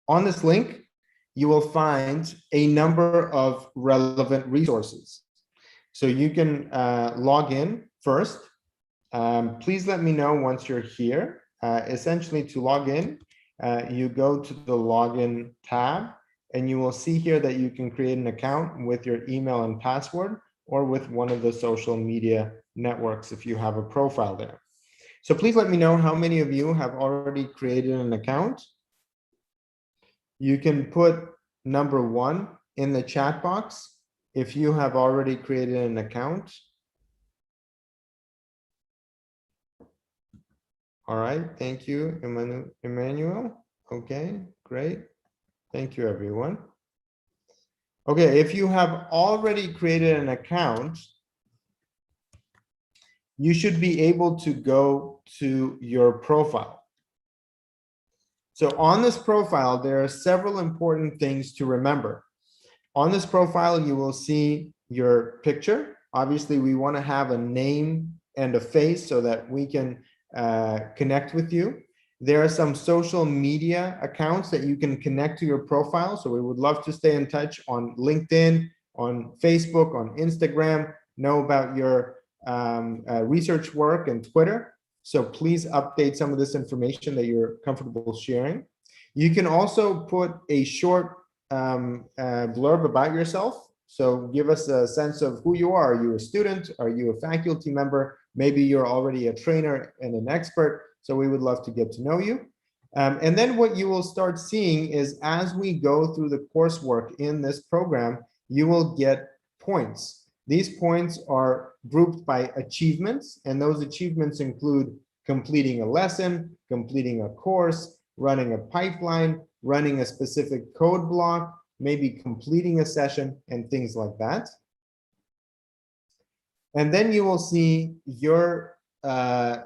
On this link, you will find a number of relevant resources. So you can log in first. Please let me know once you're here. Essentially, to log in, you go to the login tab, and you will see here that you can create an account with your email and password, or with one of the social media networks if you have a profile there. So please let me know how many of you have already created an account. You can put number 1 in the chat box if you have already created an account. All right, thank you, Emmanuel. Okay, great. Thank you, everyone. Okay, if you have already created an account, you should be able to go to your profile. So on this profile, there are several important things to remember. On this profile, you will see your picture. Obviously, we want to have a name and a face so that we can connect with you. There are some social media accounts that you can connect to your profile. So we would love to stay in touch on LinkedIn, on Facebook, on Instagram, know about your research work, and Twitter. So please update some of this information that you're comfortable sharing. You can also put a short blurb about yourself. So give us a sense of who you are. Are you a student? Are you a faculty member? Maybe you're already a trainer and an expert. So we would love to get to know you. And then what you will start seeing is, as we go through the coursework in this program, you will get points. These points are grouped by achievements, and those achievements include completing a lesson, completing a course, running a pipeline, running a specific code block, maybe completing a session, and things like that. And then you will see your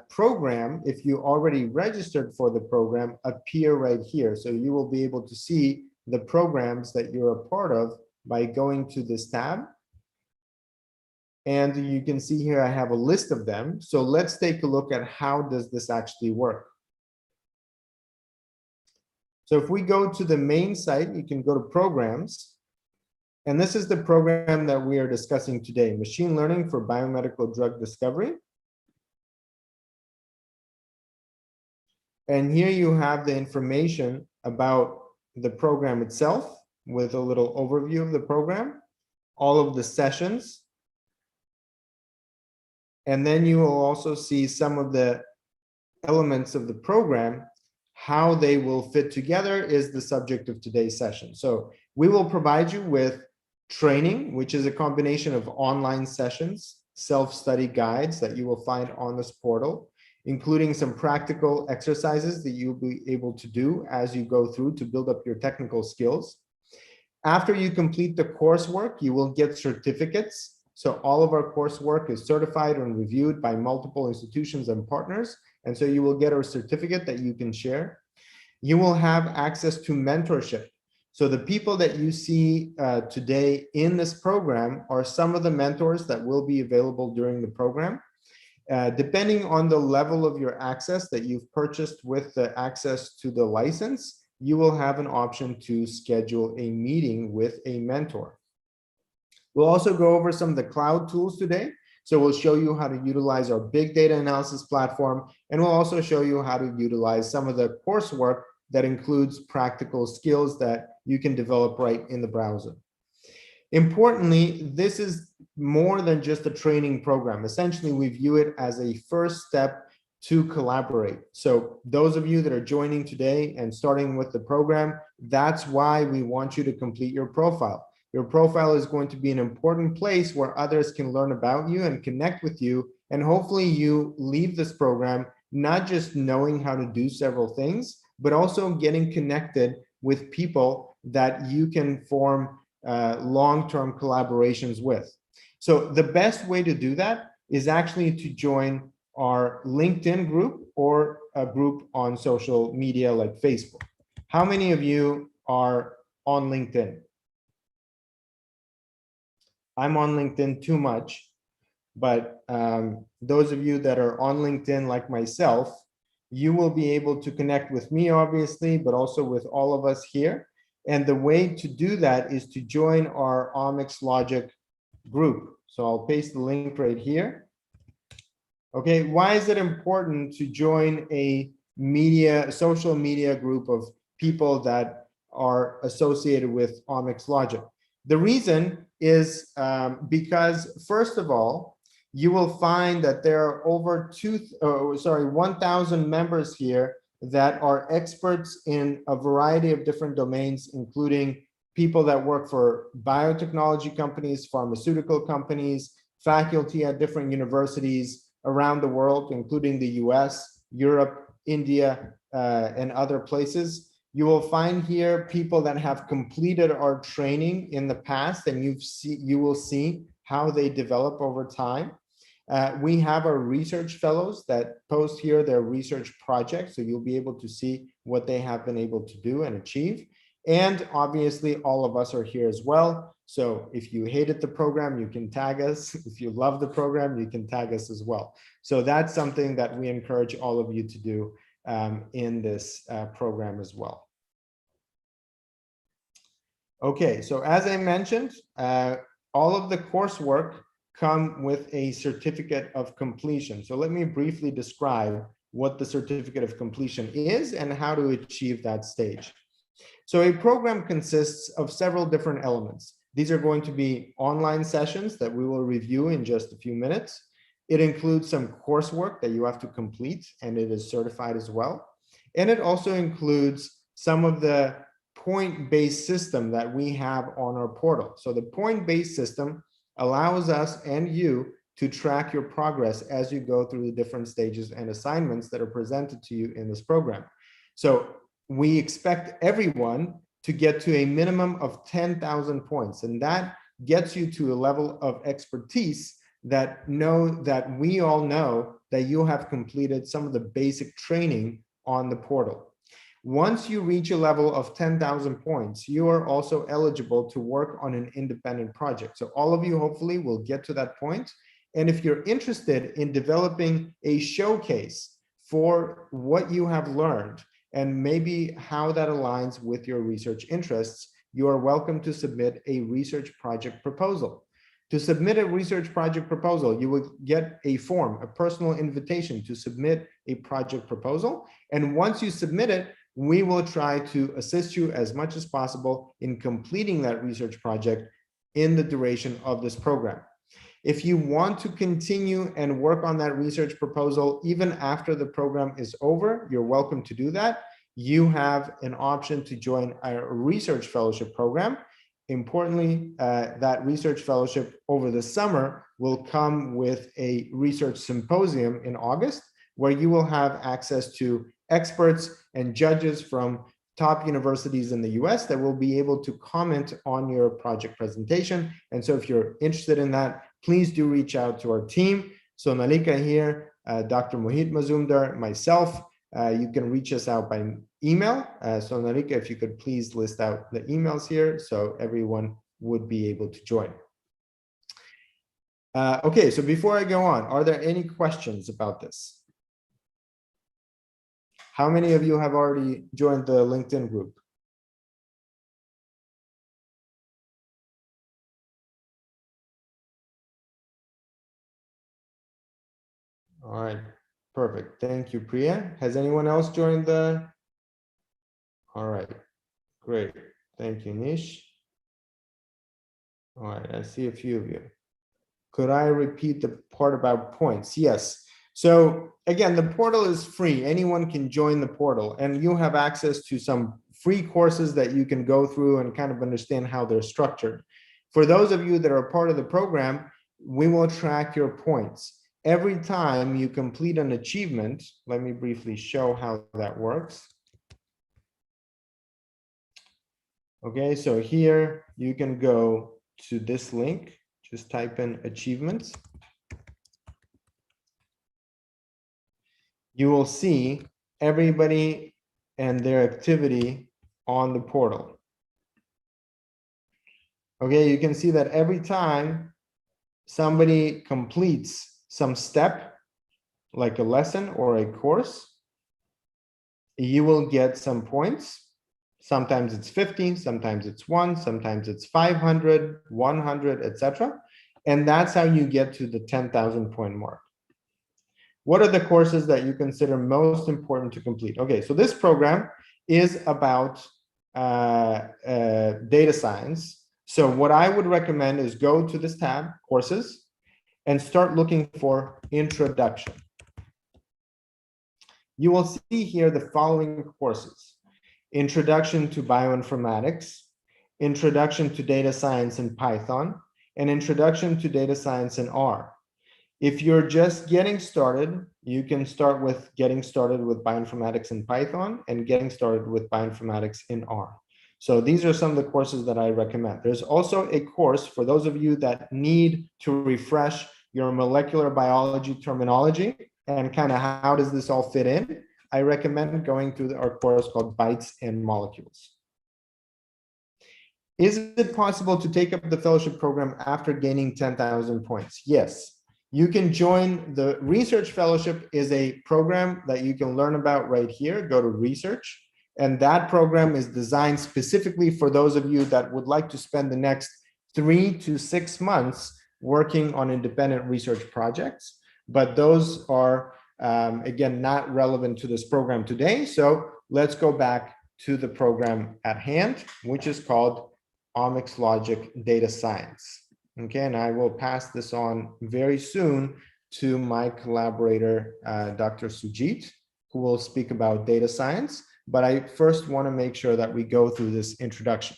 program, if you already registered for the program, appear right here. So you will be able to see the programs that you're a part of by going to this tab. And you can see here I have a list of them. So let's take a look at how does this actually work. So if we go to the main site, you can go to programs. And this is the program that we are discussing today, Machine Learning for Biomedical Drug Discovery. And here you have the information about the program itself with a little overview of the program, all of the sessions. And then you will also see some of the elements of the program. How they will fit together is the subject of today's session. So we will provide you with training, which is a combination of online sessions, self-study guides that you will find on this portal, including some practical exercises that you'll be able to do as you go through to build up your technical skills. After you complete the coursework, you will get certificates. So all of our coursework is certified and reviewed by multiple institutions and partners. And so you will get a certificate that you can share. You will have access to mentorship. So the people that you see today in this program are some of the mentors that will be available during the program. Depending on the level of your access that you've purchased with the access to the license, you will have an option to schedule a meeting with a mentor. We'll also go over some of the cloud tools today. So we'll show you how to utilize our big data analysis platform, and we'll also show you how to utilize some of the coursework that includes practical skills that you can develop right in the browser. Importantly, this is more than just a training program. Essentially, we view it as a first step to collaborate. So those of you that are joining today and starting with the program, that's why we want you to complete your profile. Your profile is going to be an important place where others can learn about you and connect with you. And hopefully you leave this program not just knowing how to do several things, but also getting connected with people that you can form long-term collaborations with. So the best way to do that is actually to join our LinkedIn group or a group on social media like Facebook. How many of you are on LinkedIn? I'm on LinkedIn too much, but those of you that are on LinkedIn like myself, you will be able to connect with me, obviously, but also with all of us here. And the way to do that is to join our Omics Logic group. So I'll paste the link right here. Okay, why is it important to join a social media group of people that are associated with Omics Logic? The reason is because, first of all, you will find that there are over 1,000 members here that are experts in a variety of different domains, including people that work for biotechnology companies, pharmaceutical companies, faculty at different universities around the world, including the US, Europe, India, and other places. You will find here people that have completed our training in the past, and you will see how they develop over time. We have our research fellows that post here their research projects, so you'll be able to see what they have been able to do and achieve. And obviously, all of us are here as well. So if you hated the program, you can tag us. If you love the program, you can tag us as well. So that's something that we encourage all of you to do in this program as well. Okay, so as I mentioned, all of the coursework come with a certificate of completion. So let me briefly describe what the certificate of completion is and how to achieve that stage. So a program consists of several different elements. These are going to be online sessions that we will review in just a few minutes. It includes some coursework that you have to complete, and it is certified as well. And it also includes some of the point-based system that we have on our portal. So the point-based system allows us and you to track your progress as you go through the different stages and assignments that are presented to you in this program. So we expect everyone to get to a minimum of 10,000 points, and that gets you to a level of expertise that we all know that you have completed some of the basic training on the portal. Once you reach a level of 10,000 points, you are also eligible to work on an independent project. So all of you hopefully will get to that point. And if you're interested in developing a showcase for what you have learned and maybe how that aligns with your research interests, you are welcome to submit a research project proposal. To submit a research project proposal, you will get a form, a personal invitation to submit a project proposal. And once you submit it, we will try to assist you as much as possible in completing that research project in the duration of this program. If you want to continue and work on that research proposal even after the program is over, you're welcome to do that. You have an option to join our research fellowship program. Importantly, that research fellowship over the summer will come with a research symposium in August, where you will have access to experts and judges from top universities in the US that will be able to comment on your project presentation. And so if you're interested in that, please do reach out to our team. So Nalika here, Dr. Mohit Mazumdar, myself, you can reach us out by email. So Nalika, if you could please list out the emails here so everyone would be able to join. Okay, so before I go on, are there any questions about this? How many of you have already joined the LinkedIn group? All right, perfect. Thank you, Priya. Has anyone else joined the? All right, great. Thank you, Nish. All right, I see a few of you. Could I repeat the part about points? Yes. So again, the portal is free. Anyone can join the portal, and you have access to some free courses that you can go through and kind of understand how they're structured. For those of you that are part of the program, we will track your points. Every time you complete an achievement, let me briefly show how that works. Okay, so here you can go to this link, just type in achievements. You will see everybody and their activity on the portal. Okay, you can see that every time somebody completes some step, like a lesson or a course, you will get some points. Sometimes it's 50, sometimes it's 1, sometimes it's 500, 100, etc. And that's how you get to the 10,000 point mark. What are the courses that you consider most important to complete? Okay, so this program is about data science. So what I would recommend is go to this tab, courses, and start looking for introduction. You will see here the following courses: Introduction to Bioinformatics, Introduction to Data Science in Python, and Introduction to Data Science in R. If you're just getting started, you can start with getting started with bioinformatics in Python and getting started with bioinformatics in R. So these are some of the courses that I recommend. There's also a course for those of you that need to refresh your molecular biology terminology and kind of how does this all fit in. I recommend going through our course called Bytes and Molecules. Is it possible to take up the fellowship program after gaining 10,000 points? Yes. You can join the research fellowship is a program that you can learn about right here. Go to research. And that program is designed specifically for those of you that would like to spend the next 3 to 6 months working on independent research projects. But those are, again, not relevant to this program today. So let's go back to the program at hand, which is called Omics Logic Data Science. Okay, and I will pass this on very soon to my collaborator, Dr. Sujit, who will speak about data science. But I first want to make sure that we go through this introduction.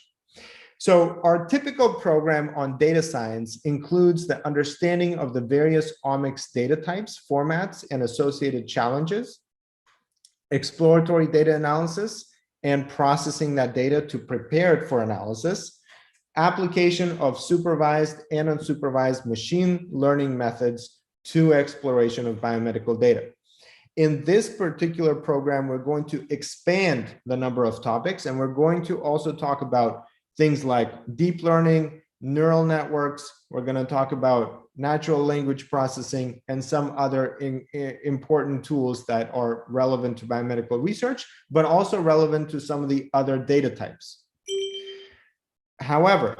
So our typical program on data science includes the understanding of the various omics data types, formats, and associated challenges, exploratory data analysis, and processing that data to prepare it for analysis, application of supervised and unsupervised machine learning methods to exploration of biomedical data. In this particular program, we're going to expand the number of topics, and we're going to also talk about things like deep learning, neural networks. We're going to talk about natural language processing and some other important tools that are relevant to biomedical research, but also relevant to some of the other data types. However,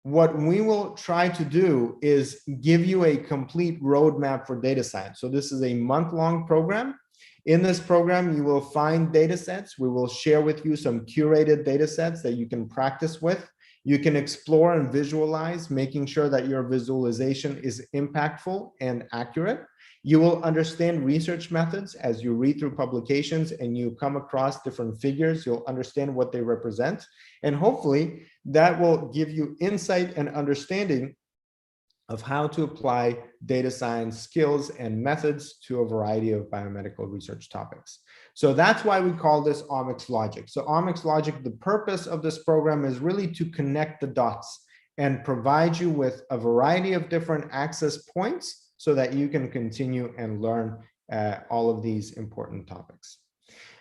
what we will try to do is give you a complete roadmap for data science. So this is a month-long program. In this program, you will find data sets. We will share with you some curated data sets that you can practice with. You can explore and visualize, making sure that your visualization is impactful and accurate. You will understand research methods as you read through publications and you come across different figures. You'll understand what they represent. And hopefully that will give you insight and understanding of how to apply data science skills and methods to a variety of biomedical research topics. So that's why we call this Omics Logic. So Omics Logic, the purpose of this program is really to connect the dots and provide you with a variety of different access points so that you can continue and learn all of these important topics.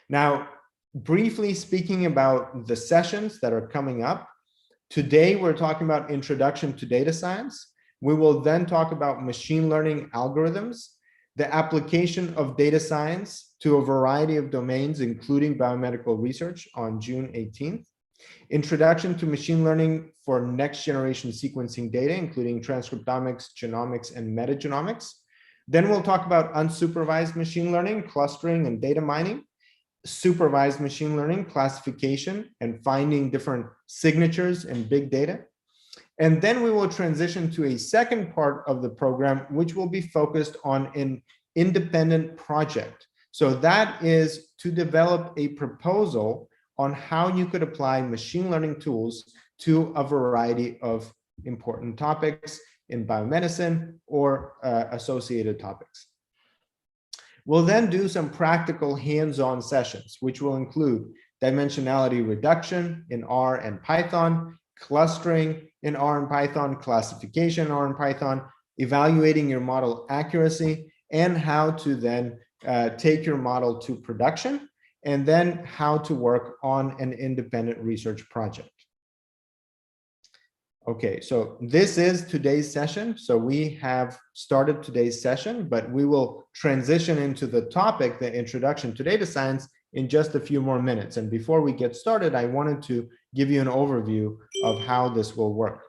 Now, briefly speaking about the sessions that are coming up, today we're talking about Introduction to Data Science. We will then talk about machine learning algorithms, the application of data science to a variety of domains, including biomedical research on June 18th. Introduction to machine learning for next generation sequencing data, including transcriptomics, genomics, and metagenomics. Then we'll talk about unsupervised machine learning, clustering, and data mining. Supervised machine learning, classification, and finding different signatures in big data. And then we will transition to a second part of the program, which will be focused on an independent project. So that is to develop a proposal on how you could apply machine learning tools to a variety of important topics in biomedicine or associated topics. We'll then do some practical hands-on sessions, which will include dimensionality reduction in R and Python, clustering in R and Python, classification in R and Python, evaluating your model accuracy, and how to then take your model to production, and then how to work on an independent research project. Okay, so this is today's session. So we have started today's session, but we will transition into the topic, the introduction to data science, in just a few more minutes. And before we get started, I wanted to give you an overview of how this will work.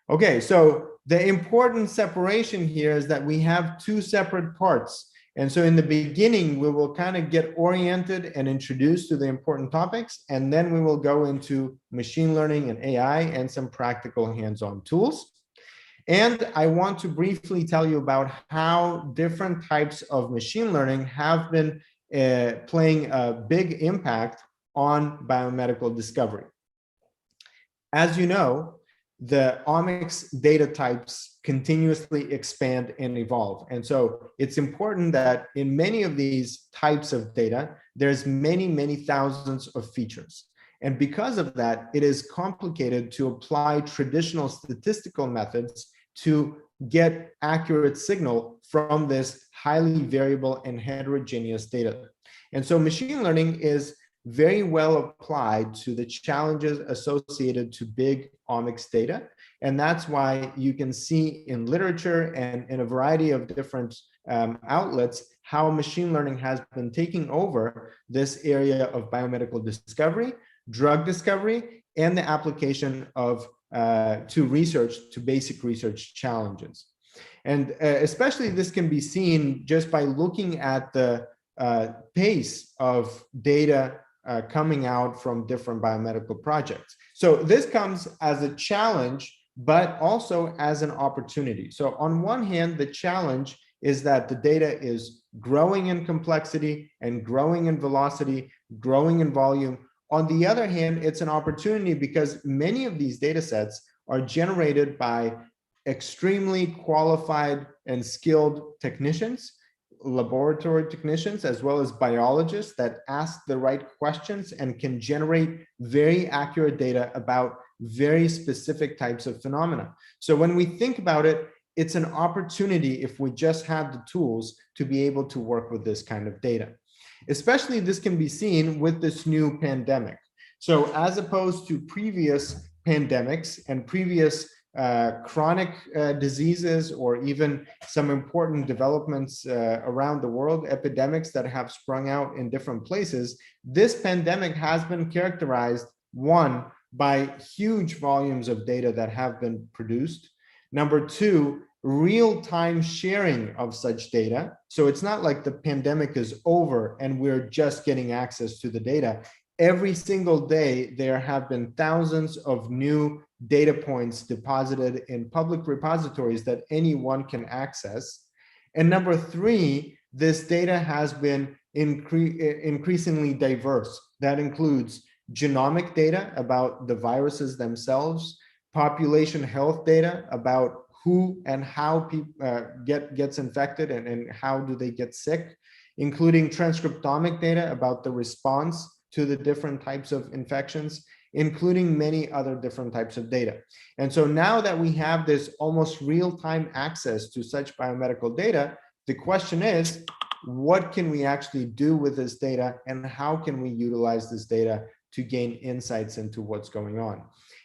Okay, so the important separation here is that we have two separate parts. And so in the beginning, we will kind of get oriented and introduced to the important topics, and then we will go into machine learning and AI and some practical hands-on tools. And I want to briefly tell you about how different types of machine learning have been playing a big impact on biomedical discovery. As you know, the omics data types continuously expand and evolve. And so it's important that in many of these types of data, there's many, many thousands of features. And because of that, it is complicated to apply traditional statistical methods to get accurate signal from this highly variable and heterogeneous data. And so machine learning is very well applied to the challenges associated to big omics data. And that's why you can see in literature and in a variety of different outlets how machine learning has been taking over this area of biomedical discovery, drug discovery, and the application of to basic research challenges. And especially this can be seen just by looking at the pace of data coming out from different biomedical projects. So this comes as a challenge, but also as an opportunity. So on one hand, the challenge is that the data is growing in complexity and growing in velocity, growing in volume. On the other hand, it's an opportunity because many of these data sets are generated by extremely qualified and skilled technicians, laboratory technicians, as well as biologists that ask the right questions and can generate very accurate data about very specific types of phenomena. So when we think about it, it's an opportunity if we just have the tools to be able to work with this kind of data. Especially this can be seen with this new pandemic. So as opposed to previous pandemics and previous chronic diseases, or even some important developments around the world, epidemics that have sprung out in different places, this pandemic has been characterized, one, by huge volumes of data that have been produced. Number two, real-time sharing of such data. So it's not like the pandemic is over and we're just getting access to the data. Every single day, there have been thousands of new data points deposited in public repositories that anyone can access. And number three, this data has been increasingly diverse. That includes genomic data about the viruses themselves, population health data about who and how people gets infected and how do they get sick, including transcriptomic data about the response to the different types of infections, including many other different types of data. And so now that we have this almost real-time access to such biomedical data, the question is, what can we actually do with this data and how can we utilize this data to gain insights into what's going on?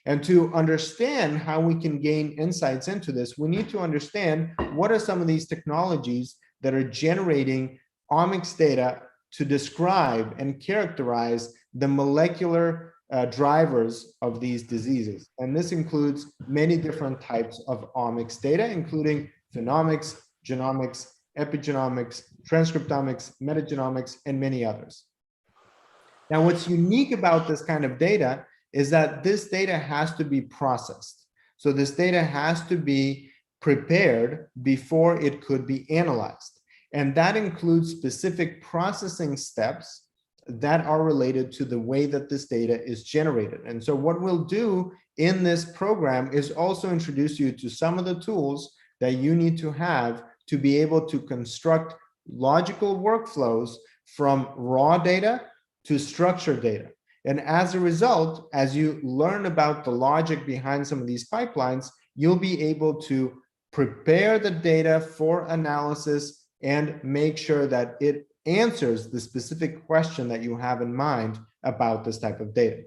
And to understand how we can gain insights into this, we need to understand what are some of these technologies that are generating omics data to describe and characterize the molecular drivers of these diseases. And this includes many different types of omics data, including phenomics, genomics, epigenomics, transcriptomics, metagenomics, and many others. Now, what's unique about this kind of data is that this data has to be processed. So this data has to be prepared before it could be analyzed. And that includes specific processing steps that are related to the way that this data is generated. And so what we'll do in this program is also introduce you to some of the tools that you need to have to be able to construct logical workflows from raw data to structured data. And as a result, as you learn about the logic behind some of these pipelines, you'll be able to prepare the data for analysis and make sure that it answers the specific question that you have in mind about this type of data.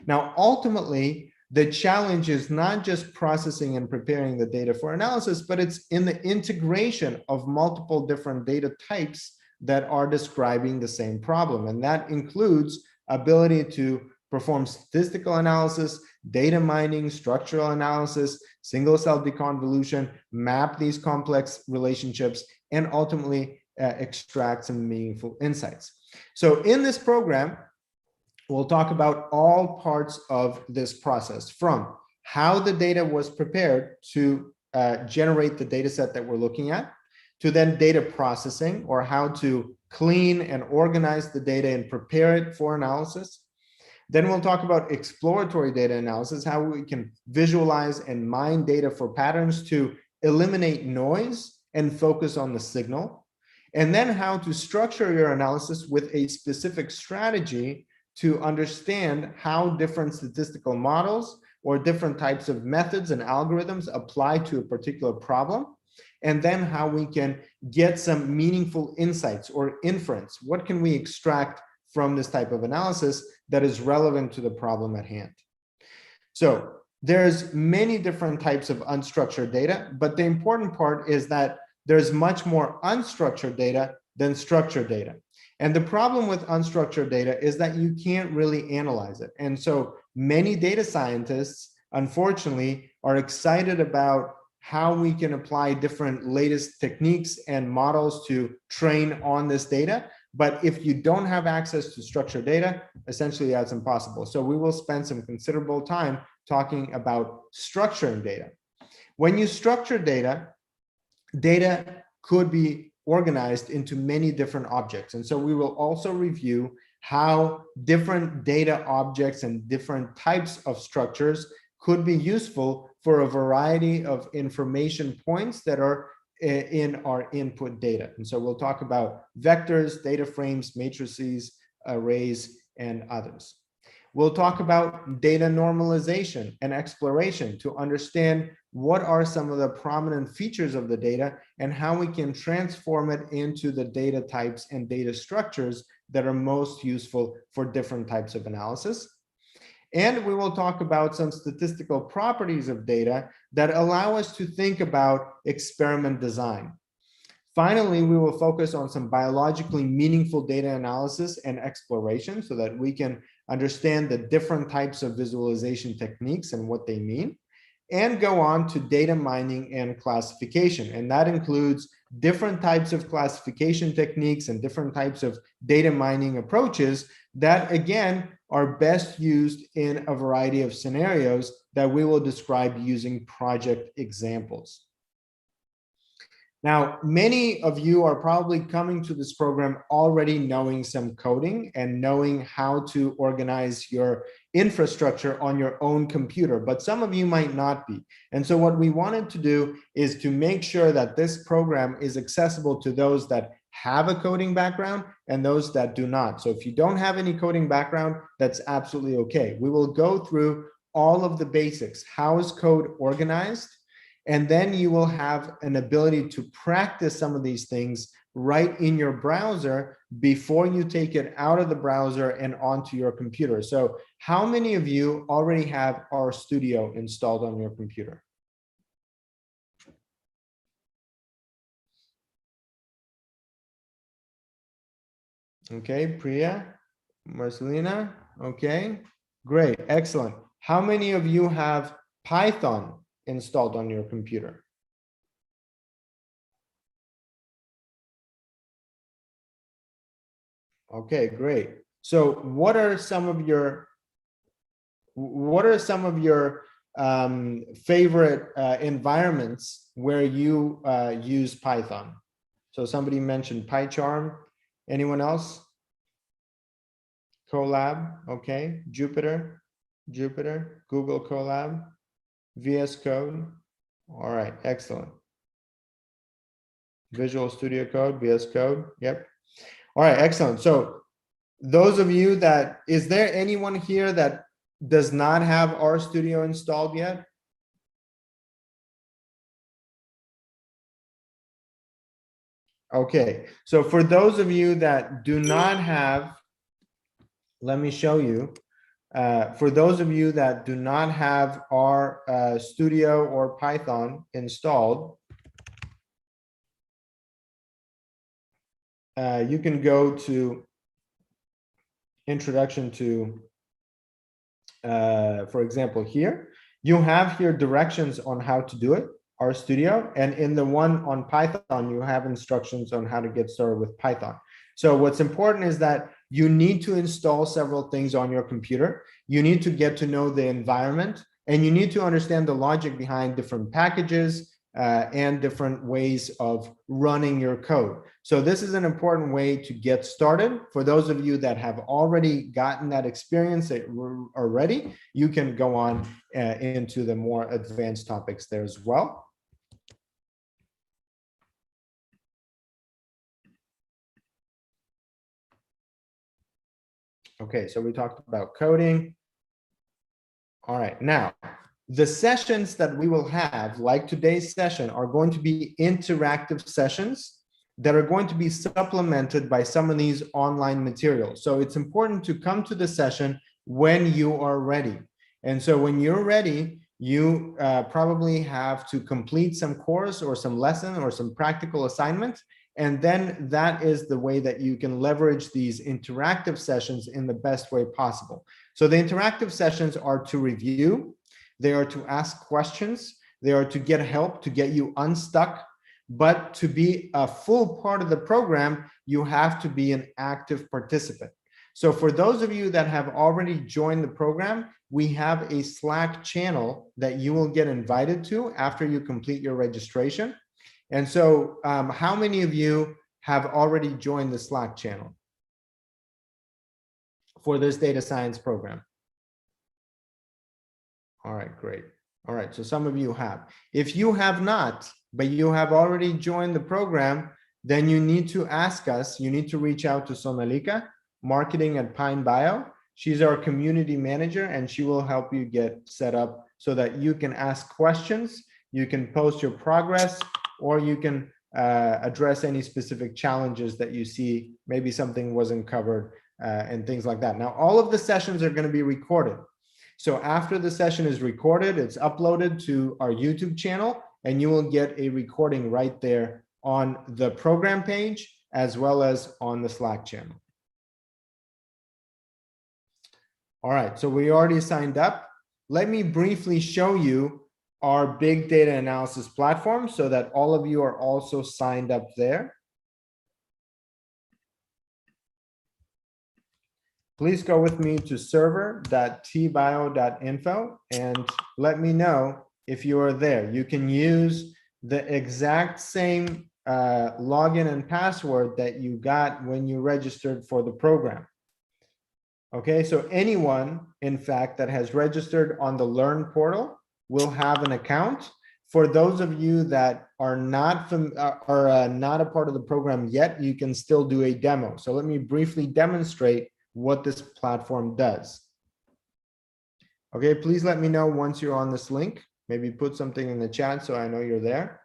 Now, ultimately, the challenge is not just processing and preparing the data for analysis, but it's in the integration of multiple different data types that are describing the same problem. And that includes ability to perform statistical analysis, data mining, structural analysis, single cell deconvolution, map these complex relationships, and ultimately extract some meaningful insights. So in this program, we'll talk about all parts of this process, from how the data was prepared to generate the data set that we're looking at, to then data processing, or how to clean and organize the data and prepare it for analysis. Then we'll talk about exploratory data analysis, how we can visualize and mine data for patterns to eliminate noise and focus on the signal. And then how to structure your analysis with a specific strategy to understand how different statistical models or different types of methods and algorithms apply to a particular problem. And then how we can get some meaningful insights or inference. What can we extract from this type of analysis that is relevant to the problem at hand? So there's many different types of unstructured data, but the important part is that there's much more unstructured data than structured data. And the problem with unstructured data is that you can't really analyze it. And so many data scientists, unfortunately, are excited about how we can apply different latest techniques and models to train on this data. But if you don't have access to structured data, essentially that's impossible. So we will spend some considerable time talking about structuring data. When you structure data, data could be organized into many different objects. And so we will also review how different data objects and different types of structures could be useful for a variety of information points that are in our input data. And so we'll talk about vectors, data frames, matrices, arrays, and others. We'll talk about data normalization and exploration to understand what are some of the prominent features of the data and how we can transform it into the data types and data structures that are most useful for different types of analysis. And we will talk about some statistical properties of data that allow us to think about experiment design. Finally, we will focus on some biologically meaningful data analysis and exploration so that we can understand the different types of visualization techniques and what they mean, and go on to data mining and classification. And that includes different types of classification techniques and different types of data mining approaches that, again, are best used in a variety of scenarios that we will describe using project examples. Now, many of you are probably coming to this program already knowing some coding and knowing how to organize your infrastructure on your own computer, but some of you might not be. And so what we wanted to do is to make sure that this program is accessible to those that have a coding background and those that do not. So if you don't have any coding background, that's absolutely okay. We will go through all of the basics. How is code organized? And then you will have an ability to practice some of these things right in your browser before you take it out of the browser and onto your computer. So how many of you already have RStudio installed on your computer? Okay, Priya, Marcelina, okay, great, excellent. How many of you have Python installed on your computer? Okay, great. So what are some of your favorite environments where you use Python? So somebody mentioned PyCharm. Anyone else? Colab, okay. Jupyter, Google Colab, VS Code. All right, excellent. Visual Studio Code, VS Code, yep. All right, excellent. So those of you that, is there anyone here that does not have RStudio installed yet? Okay, so for those of you that do not have, let me show you. For those of you that do not have RStudio or Python installed, you can go to introduction to, for example, here, you have here directions on how to do it, RStudio, and in the one on Python, you have instructions on how to get started with Python. So what's important is that you need to install several things on your computer. You need to get to know the environment, and you need to understand the logic behind different packages and different ways of running your code. So this is an important way to get started. For those of you that have already gotten that experience, that are ready, you can go on into the more advanced topics there as well. Okay, so we talked about coding. All right, now the sessions that we will have, like today's session, are going to be interactive sessions that are going to be supplemented by some of these online materials. So it's important to come to the session when you are ready. And so when you're ready, you probably have to complete some course or some lesson or some practical assignment. And then that is the way that you can leverage these interactive sessions in the best way possible. So the interactive sessions are to review, they are to ask questions, they are to get help, to get you unstuck. But to be a full part of the program, you have to be an active participant. So for those of you that have already joined the program, we have a Slack channel that you will get invited to after you complete your registration. And so how many of you have already joined the Slack channel for this data science program? All right, great. All right, so some of you have. If you have not, but you have already joined the program, then you need to ask us, you need to reach out to Sonalika, marketing at Pine Bio. She's our community manager, and she will help you get set up so that you can ask questions, you can post your progress, or you can address any specific challenges that you see, maybe something wasn't covered and things like that. Now, all of the sessions are going to be recorded. So after the session is recorded, it's uploaded to our YouTube channel, and you will get a recording right there on the program page, as well as on the Slack channel. All right, so we already signed up. Let me briefly show you our big data analysis platform so that all of you are also signed up there. Please go with me to server.tbio.info and let me know if you are there. You can use the exact same login and password that you got when you registered for the program. Okay, so anyone, in fact, that has registered on the Learn portal will have an account. For those of you that are not not a part of the program yet, you can still do a demo. So let me briefly demonstrate what this platform does. Okay, please let me know once you're on this link. Maybe put something in the chat so I know you're there.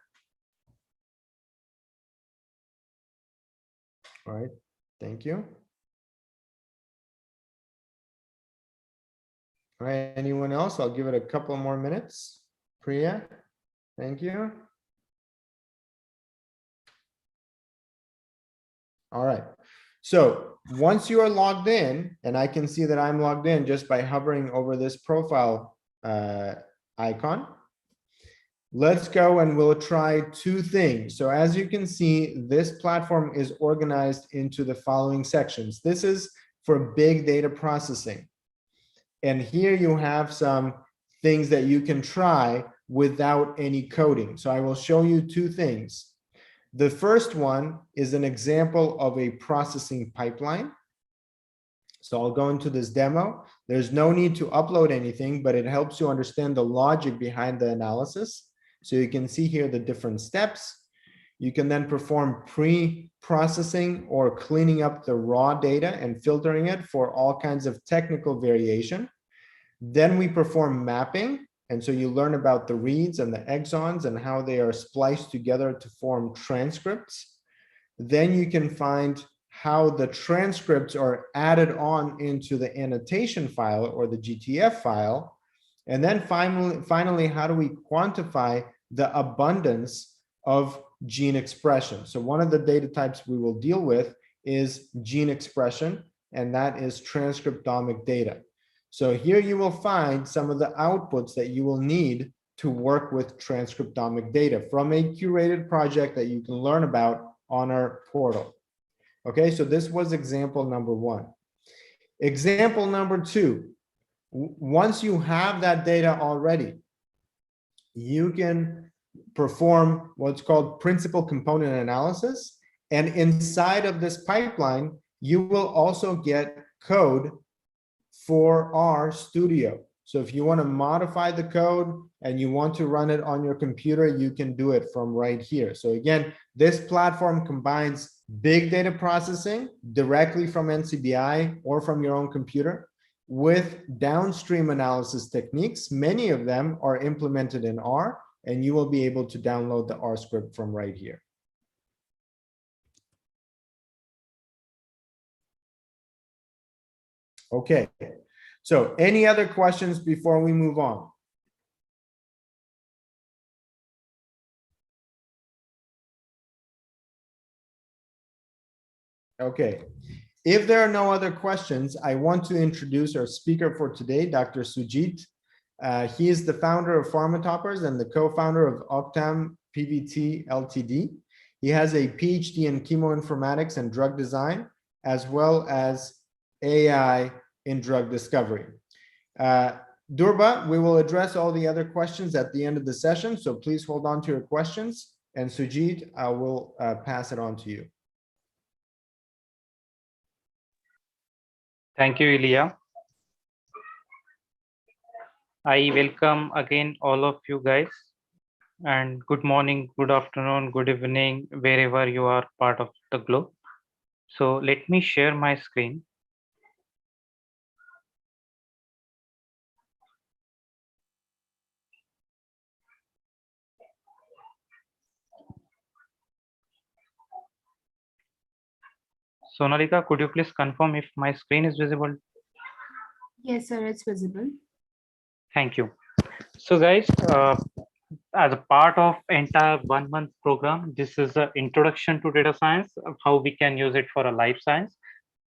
All right, thank you. All right, anyone else? I'll give it a couple more minutes. Priya, thank you. All right. So once you are logged in, and I can see that I'm logged in just by hovering over this profile icon, let's go and we'll try two things. So as you can see, this platform is organized into the following sections. This is for big data processing. And here you have some things that you can try without any coding. So I will show you two things. The first one is an example of a processing pipeline. So I'll go into this demo. There's no need to upload anything, but it helps you understand the logic behind the analysis. So you can see here the different steps. You can then perform pre-processing or cleaning up the raw data and filtering it for all kinds of technical variation. Then we perform mapping. And so you learn about the reads and the exons and how they are spliced together to form transcripts. Then you can find how the transcripts are added on into the annotation file or the GTF file. And then finally, how do we quantify the abundance of gene expression? So one of the data types we will deal with is gene expression, and that is transcriptomic data. So here you will find some of the outputs that you will need to work with transcriptomic data from a curated project that you can learn about on our portal. Okay, so this was example number one. Example number two, once you have that data already, you can perform what's called principal component analysis. And inside of this pipeline, you will also get code for our studio. So if you want to modify the code and you want to run it on your computer, you can do it from right here. So again, this platform combines big data processing directly from NCBI or from your own computer with downstream analysis techniques. Many of them are implemented in R, and you will be able to download the R script from right here. Okay, so any other questions before we move on? Okay, if there are no other questions, I want to introduce our speaker for today, Dr. Sujit. He is the founder of PharmaToppers and the co-founder of Optam PVT Ltd. He has a PhD in chemoinformatics and drug design, as well as AI in drug discovery. Durba, we will address all the other questions at the end of the session, so please hold on to your questions. And Sujit, I will pass it on to you. Thank you, Ilya. I welcome again all of you guys, and good morning, good afternoon, good evening, wherever you are part of the globe. So let me share my screen. Sonalika, could you please confirm if my screen is visible? Yes, sir, it's visible. Thank you. So guys, as a part of entire 1 month program, this is an introduction to data science, of how we can use it for a life science.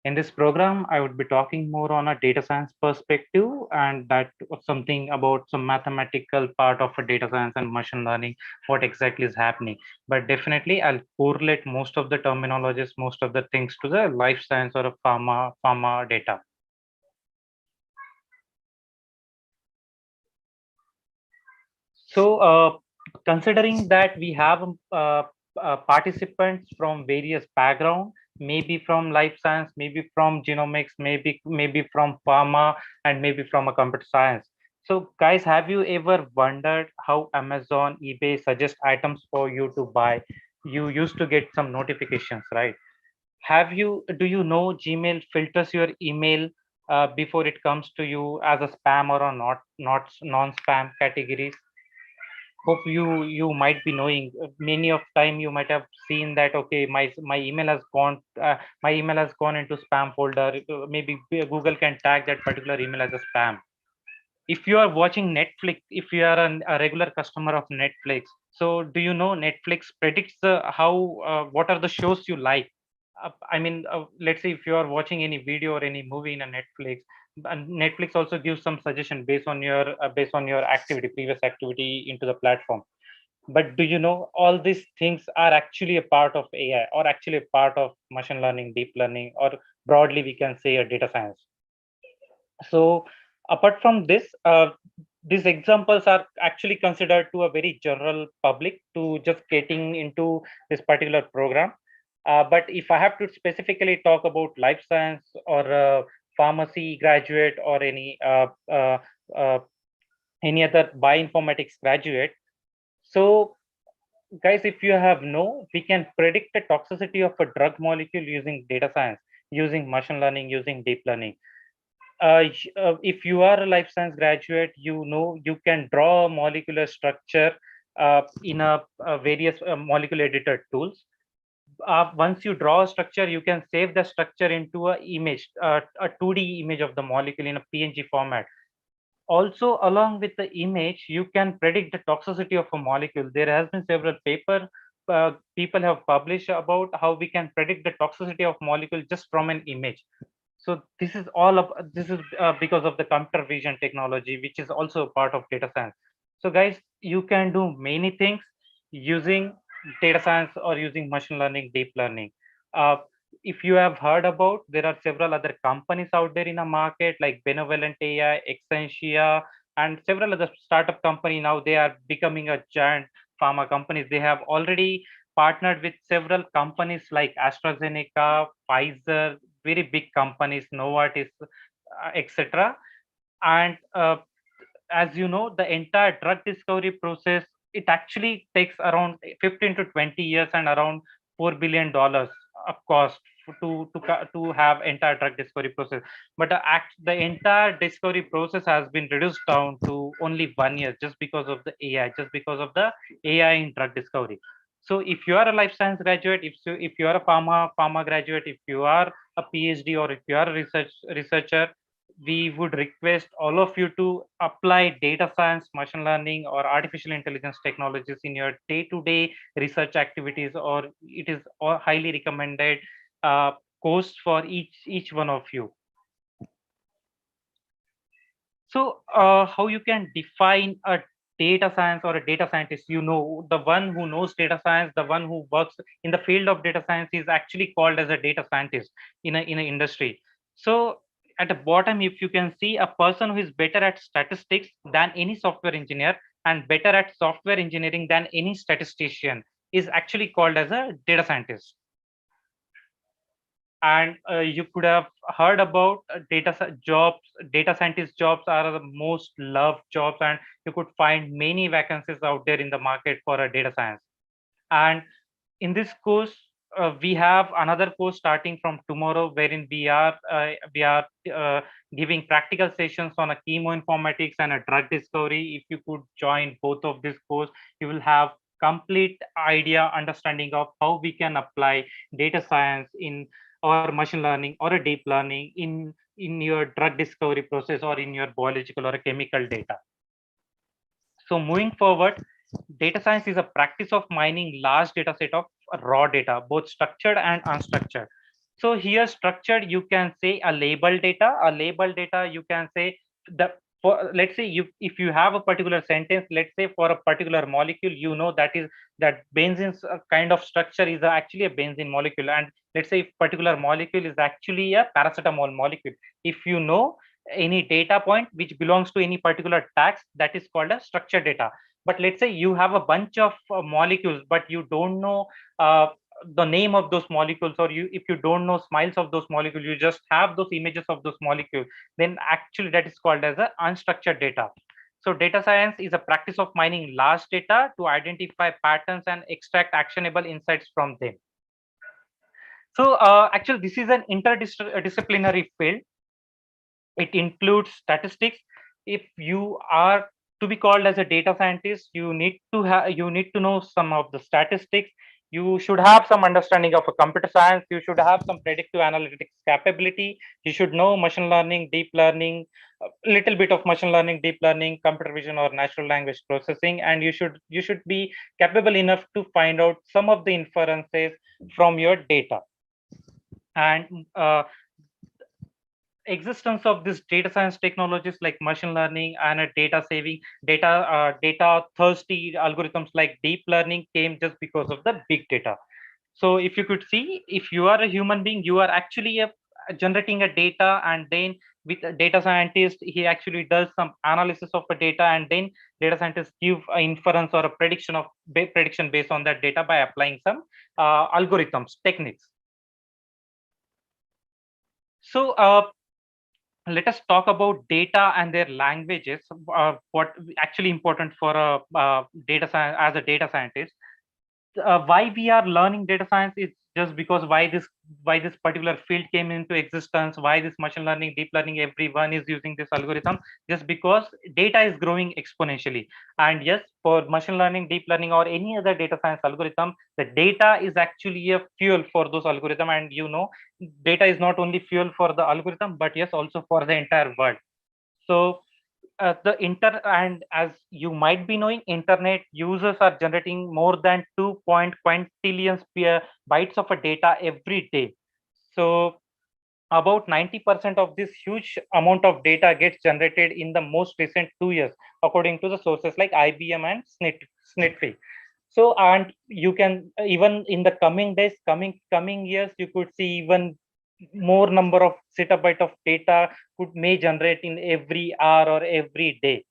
In this program, I would be talking more on a data science perspective, and that something about some mathematical part of a data science and machine learning, what exactly is happening. But definitely I'll correlate most of the terminologies, most of the things to the life science or a pharma data. So considering that we have participants from various background, maybe from life science, maybe from genomics, maybe from pharma, and maybe from a computer science. So guys, have you ever wondered how Amazon, eBay suggest items for you to buy? You used to get some notifications, right? Do you know Gmail filters your email before it comes to you as a spam or a not non-spam categories? Hope you might be knowing, many of time you might have seen that, okay, my email has gone into spam folder. Maybe Google can tag that particular email as a spam. If you are watching Netflix, if you are a regular customer of Netflix, so do you know Netflix predicts how what are the shows you like? Let's say if you are watching any video or any movie in a Netflix, and Netflix also gives some suggestion based on your activity, previous activity into the platform. But do you know all these things are actually a part of AI, or actually a part of machine learning, deep learning, or broadly we can say a data science? So apart from this, these examples are actually considered to a very general public to just getting into this particular program. But if I have to specifically talk about life science or pharmacy graduate or any other bioinformatics graduate, so guys, if you have we can predict the toxicity of a drug molecule using data science, using machine learning, using deep learning. If you are a life science graduate, you can draw a molecular structure in a various molecular editor tools. Once you draw a structure, you can save the structure into a image, a 2D image of the molecule in a PNG format. Also, along with the image, you can predict the toxicity of a molecule. There has been several papers people have published about how we can predict the toxicity of molecule just from an image. So this is all of this is because of the computer vision technology, which is also a part of data science. So guys, you can do many things using data science or using machine learning, deep learning. uh, if you have heard about, there are several other companies out there in the market like Benevolent AI, Extensia, and several other startup company. Now they are becoming a giant pharma companies. They have already partnered with several companies like AstraZeneca, Pfizer, very big companies, Novartis, etc. And as you know, the entire drug discovery process, it actually takes around 15 to 20 years and around $4 billion of cost to have entire drug discovery process. But the entire discovery process has been reduced down to only 1 year just because of the AI, just because of the AI in drug discovery. So if you are a life science graduate, if you are a pharma graduate, if you are a PhD, or if you are a researcher, we would request all of you to apply data science, machine learning, or artificial intelligence technologies in your day-to-day research activities, or it is highly recommended course for each one of you. So how you can define a data science or a data scientist? You know, the one who knows data science, the one who works in the field of data science is actually called as a data scientist in an industry. So at the bottom, if you can see, a person who is better at statistics than any software engineer and better at software engineering than any statistician is actually called as a data scientist. And you could have heard about jobs. Data scientist jobs are the most loved jobs, and you could find many vacancies out there in the market for a data science. And in this course, we have another course starting from tomorrow, wherein we are giving practical sessions on a chemoinformatics and a drug discovery. If you could join both of this course, you will have complete idea, understanding of how we can apply data science in or machine learning or a deep learning in your drug discovery process or in your biological or a chemical data. So moving forward, data science is a practice of mining large data set of raw data, both structured and unstructured. So here structured, you can say a label data. A label data, you can say let's say if you have a particular sentence, let's say for a particular molecule, you know that benzene's kind of structure is actually a benzene molecule, and let's say if particular molecule is actually a paracetamol molecule. If you know any data point which belongs to any particular tax, that is called a structured data. But let's say you have a bunch of molecules, but you don't know the name of those molecules, or if you don't know smiles of those molecules, you just have those images of those molecules, then actually that is called as a unstructured data. So data science is a practice of mining large data to identify patterns and extract actionable insights from them. So actually this is an interdisciplinary field. It includes statistics. If you are to be called as a data scientist, you need to know some of the statistics. You should have some understanding of a computer science. You should have some predictive analytics capability. You should know machine learning, deep learning, a little bit of machine learning, deep learning, computer vision, or natural language processing. And you should be capable enough to find out some of the inferences from your data. And existence of this data science technologies like machine learning and a data thirsty algorithms like deep learning came just because of the big data. So if you could see, if you are a human being, you are actually generating a data, and then with a data scientist, he actually does some analysis of the data, and then data scientists give an inference or a prediction based on that data by applying some algorithms, techniques. So let us talk about data and their languages. What actually important for a data science as a data scientist? Why we are learning data science is just because why this particular field came into existence, why this machine learning, deep learning, everyone is using this algorithm, just because data is growing exponentially. And yes, for machine learning, deep learning, or any other data science algorithm, the data is actually a fuel for those algorithm. And you know, data is not only fuel for the algorithm, but yes, also for the entire world. So and as you might be knowing, internet users are generating more than 2 quintillions bytes of a data every day. So about 90% of this huge amount of data gets generated in the most recent 2 years, according to the sources like IBM and Snitfy. So, and you can even in the coming days, coming years, you could see even more number of zettabyte of data may generate in every hour or every day.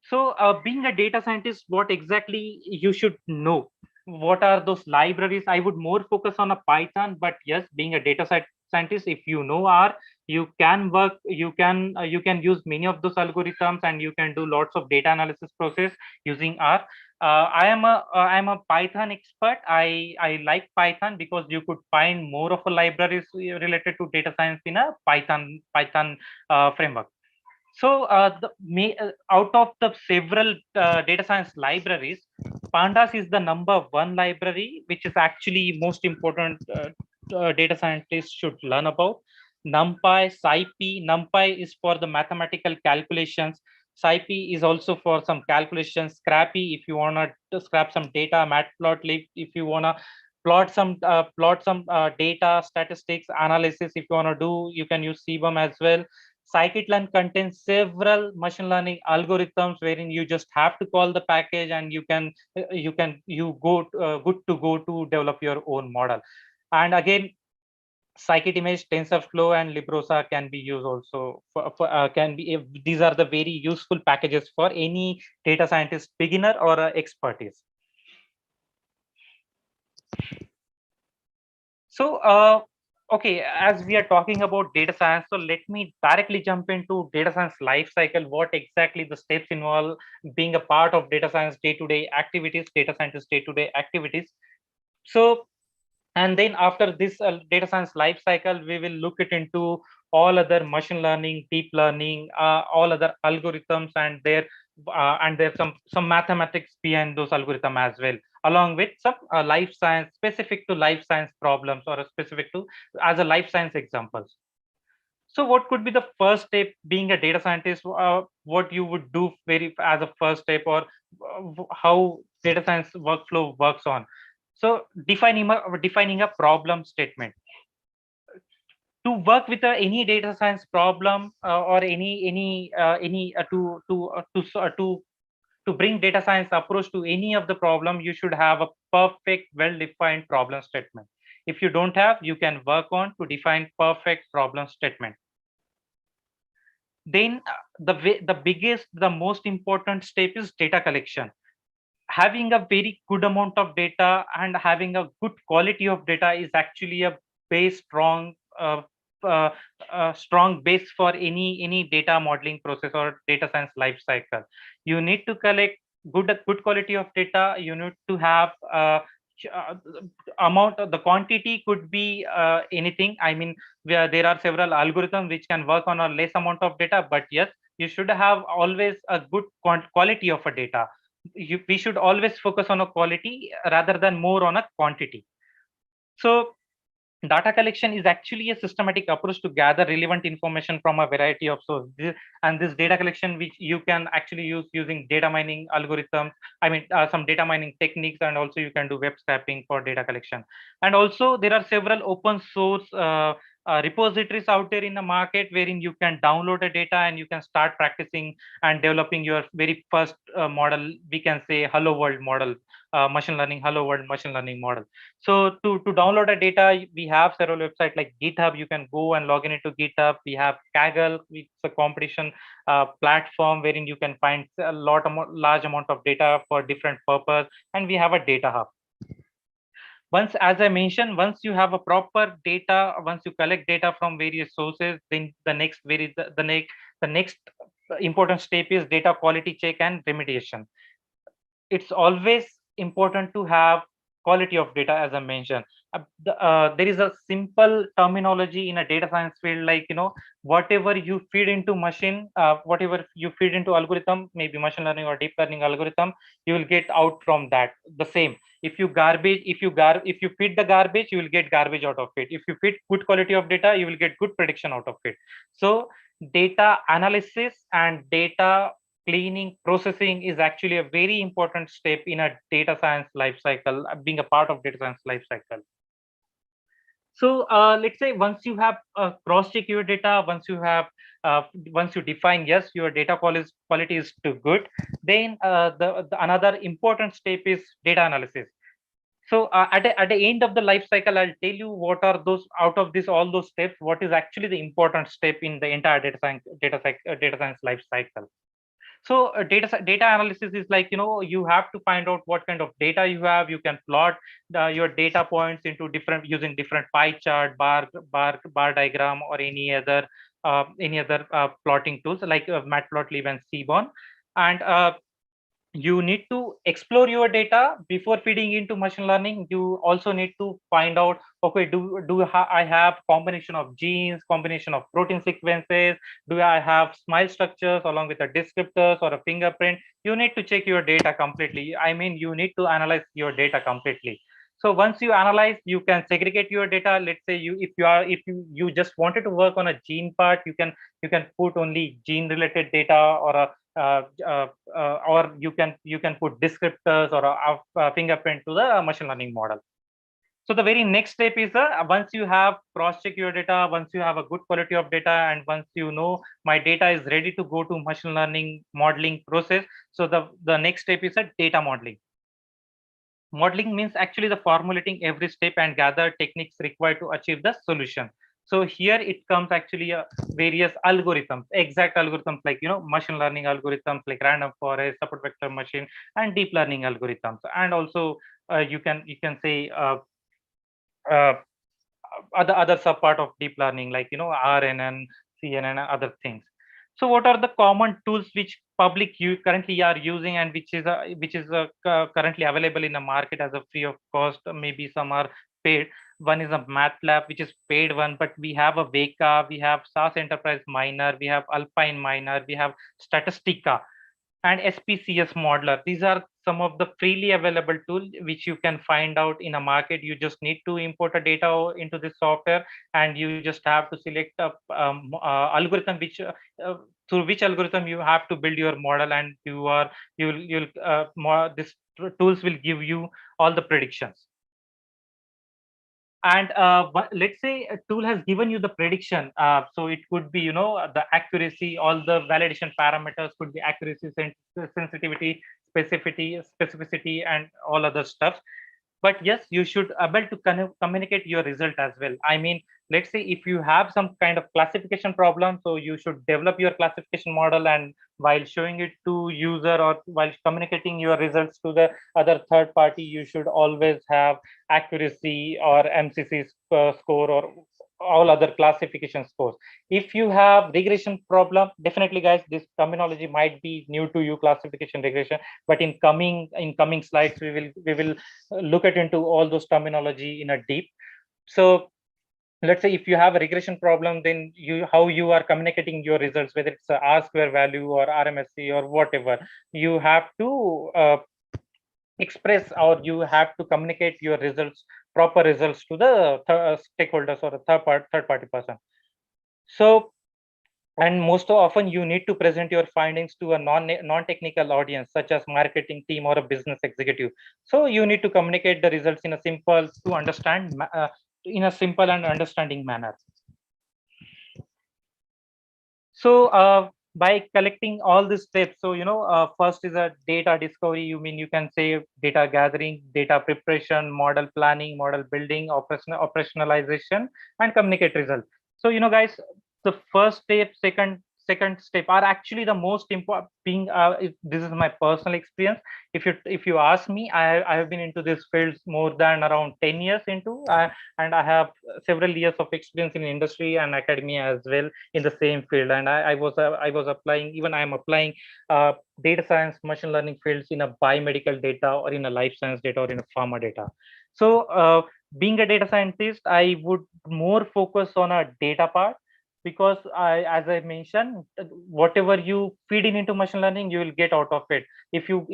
So, being a data scientist, what exactly you should know? What are those libraries? I would more focus on a Python, but yes, being a data scientist, if you know R, you can work, you can use many of those algorithms, and you can do lots of data analysis process using R. I'm a Python expert. I like Python because you could find more of a libraries related to data science in a Python framework. So out of the several data science libraries, Pandas is the number one library, which is actually most important data scientists should learn about. NumPy, SciPy. NumPy is for the mathematical calculations. SciPy is also for some calculations. Scrappy, if you wanna scrap some data. Matplotlib, if you wanna plot some data, statistics, analysis. If you wanna do, you can use CBUM as well. Scikit-learn contains several machine learning algorithms wherein you just have to call the package and you go good to go to develop your own model. And again, scikit-image, TensorFlow, and Librosa can be used also these are the very useful packages for any data scientist beginner or expertise. So okay, as we are talking about data science, so let me directly jump into data science life cycle. What exactly the steps involve being a part of data science day-to-day activities, data scientist day-to-day activities. So, and then after this data science life cycle, we will look it into all other machine learning, deep learning, all other algorithms, and there's some mathematics behind those algorithms as well, along with some life science, specific to life science problems, or specific to as a life science examples. So what could be the first step being a data scientist? What you would do very as a first step, or how data science workflow works on? So defining a problem statement. To work with any data science problem or any to bring data science approach to any of the problem, you should have a perfect, well-defined problem statement. If you don't have, you can work on to define perfect problem statement. Then the most important step is data collection. Having a very good amount of data and having a good quality of data is actually a uh, uh, strong base for any data modeling process or data science life cycle. You need to collect good quality of data. You need to have uh, amount of the quantity could be anything. I mean, where there are several algorithms which can work on a less amount of data, but yes, you should have always a good quality of a data. We should always focus on a quality rather than more on a quantity. So data collection is actually a systematic approach to gather relevant information from a variety of sources. And this data collection, which you can actually use using data mining algorithms, some data mining techniques, and also you can do web scraping for data collection. And also there are several open source repositories out there in the market wherein you can download the data and you can start practicing and developing your very first model. We can say hello world model, machine learning, hello world machine learning model. So to download the data, we have several websites like GitHub. You can go and log in into GitHub. We have Kaggle, it's a competition platform wherein you can find a large amount of data for different purpose. And we have a data hub. Once, as I mentioned, once you have a proper data, once you collect data from various sources, then the next important step is data quality check and remediation. It's always important to have quality of data, as I mentioned. There is a simple terminology in a data science field, like, whatever you feed into machine, whatever you feed into algorithm, maybe machine learning or deep learning algorithm, you will get out from that the same. If you feed the garbage, you will get garbage out of it. If you feed good quality of data, you will get good prediction out of it. So data analysis and data cleaning processing is actually a very important step in a data science life cycle, being a part of data science life cycle. So let's say once you have cross-check your data, once you define yes, your data quality is too good, then the another important step is data analysis. So at the end of the life cycle, I'll tell you what are those out of this all those steps. What is actually the important step in the entire data science life cycle? So data analysis is like, you have to find out what kind of data you have. You can plot your data points into different using different pie chart, bar diagram, or any other plotting tools like matplotlib and seaborn. And you need to explore your data before feeding into machine learning. You also need to find out, okay, I have combination of genes, combination of protein sequences, do I have smile structures along with the descriptors or a fingerprint? You need to check your data completely. I mean, you need to analyze your data completely. So once you analyze, you can segregate your data. Let's say if you just wanted to work on a gene part, you can put only gene related data, or you can put descriptors or a fingerprint to the machine learning model. So the very next step is once you have cross-check your data, once you have a good quality of data, and once you know my data is ready to go to machine learning modeling process. So the next step is a data modeling. Modeling means actually the formulating every step and gather techniques required to achieve the solution. So here it comes actually various algorithms, exact algorithms like machine learning algorithms like random forest, support vector machine, and deep learning algorithms. And also you can say uh, other sub part of deep learning like RNN, CNN, and other things. So what are the common tools which public you currently are using, and which is currently available in the market as a free of cost? Maybe some are paid. One is a MATLAB, which is paid one, but we have a Veka, we have SAS Enterprise Miner, we have Alpine Miner, we have Statistica and SPCS Modeler. These are some of the freely available tools which you can find out in a market. You just need to import a data into this software, and you just have to select a algorithm which through which algorithm you have to build your model, and you'll this tools will give you all the predictions. And let's say a tool has given you the prediction, so it could be the accuracy, all the validation parameters could be accuracy, sensitivity, specificity, and all other stuff. But yes, you should able to communicate your result as well. I mean, let's say if you have some kind of classification problem, so you should develop your classification model, and while showing it to user or while communicating your results to the other third party, you should always have accuracy or MCC score or all other classification scores. If you have regression problem, definitely guys, this terminology might be new to you, classification regression, but in coming slides we will look at into all those terminology in a deep. So let's say if you have a regression problem, then how you are communicating your results, whether it's a R square value or RMSE or whatever, you have to express, or you have to communicate your results, proper results, to the stakeholders or a third party person. So, and most often you need to present your findings to a non-technical audience, such as marketing team or a business executive. So you need to communicate the results in a simple to understand in a simple and understanding manner. So by collecting all these steps, so first is a data discovery. You can say data gathering, data preparation, model planning, model building, operationalization, and communicate results. So guys, the first step, second step are actually the most important. This is my personal experience. If you ask me, I have been into this field more than around 10 years into, and I have several years of experience in industry and academia as well in the same field. And I was applying, even I am applying data science, machine learning fields in a biomedical data, or in a life science data, or in a pharma data. So being a data scientist, I would more focus on a data part, because as I mentioned, whatever you feed into machine learning, you will get out of it. If you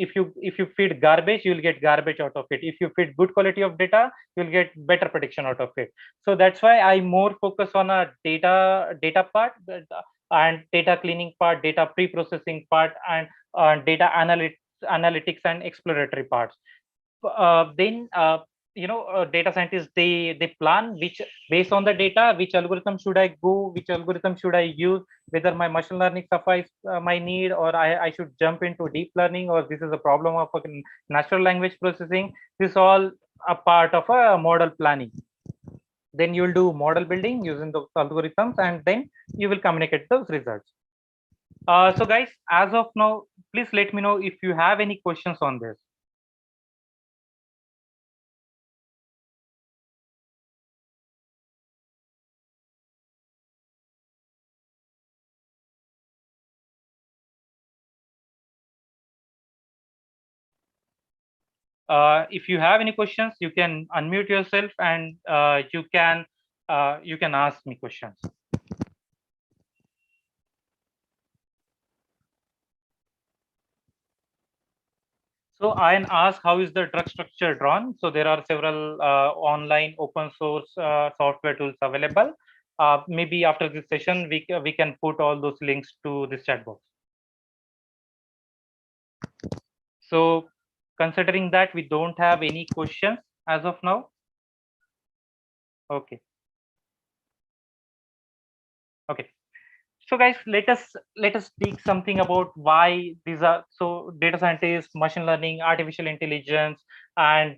feed garbage, you will get garbage out of it. If you feed good quality of data, you'll get better prediction out of it. So that's why I more focus on a data part. and data cleaning part, data pre-processing part, and data analytics and exploratory parts. Then data scientists, they plan which, based on the data, which algorithm should I go, which algorithm should I use, whether my machine learning suffice my need, or I should jump into deep learning, or this is a problem of natural language processing. This all a part of a model planning. Then you'll do model building using those algorithms, and then you will communicate those results. So guys, as of now, please let me know if you have any questions on this. If you have any questions, you can unmute yourself, and you can ask me questions. So I ask, how is the drug structure drawn? So there are several online open source software tools available. Maybe after this session, we can put all those links to this chat box. So considering that we don't have any questions as of now. Okay. Okay. So guys, let us speak something about why these are so data scientists, machine learning, artificial intelligence, and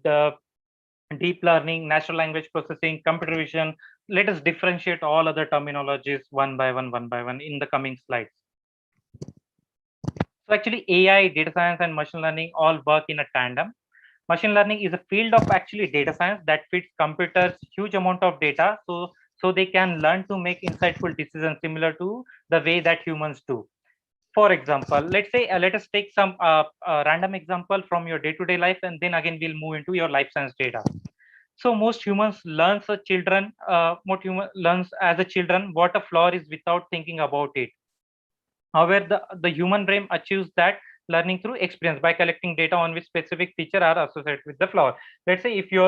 deep learning, natural language processing, computer vision. Let us differentiate all other terminologies one by one in the coming slides. So actually AI, data science, and machine learning all work in a tandem. Machine learning is a field of actually data science that feeds computers huge amount of data, so they can learn to make insightful decisions similar to the way that humans do. For example, let's say let us take some random example from your day-to-day life, and then again we'll move into your life science data. So most humans learns as a children what a flower is without thinking about it. However, the human brain achieves that learning through experience by collecting data on which specific feature are associated with the flower. Let's say if you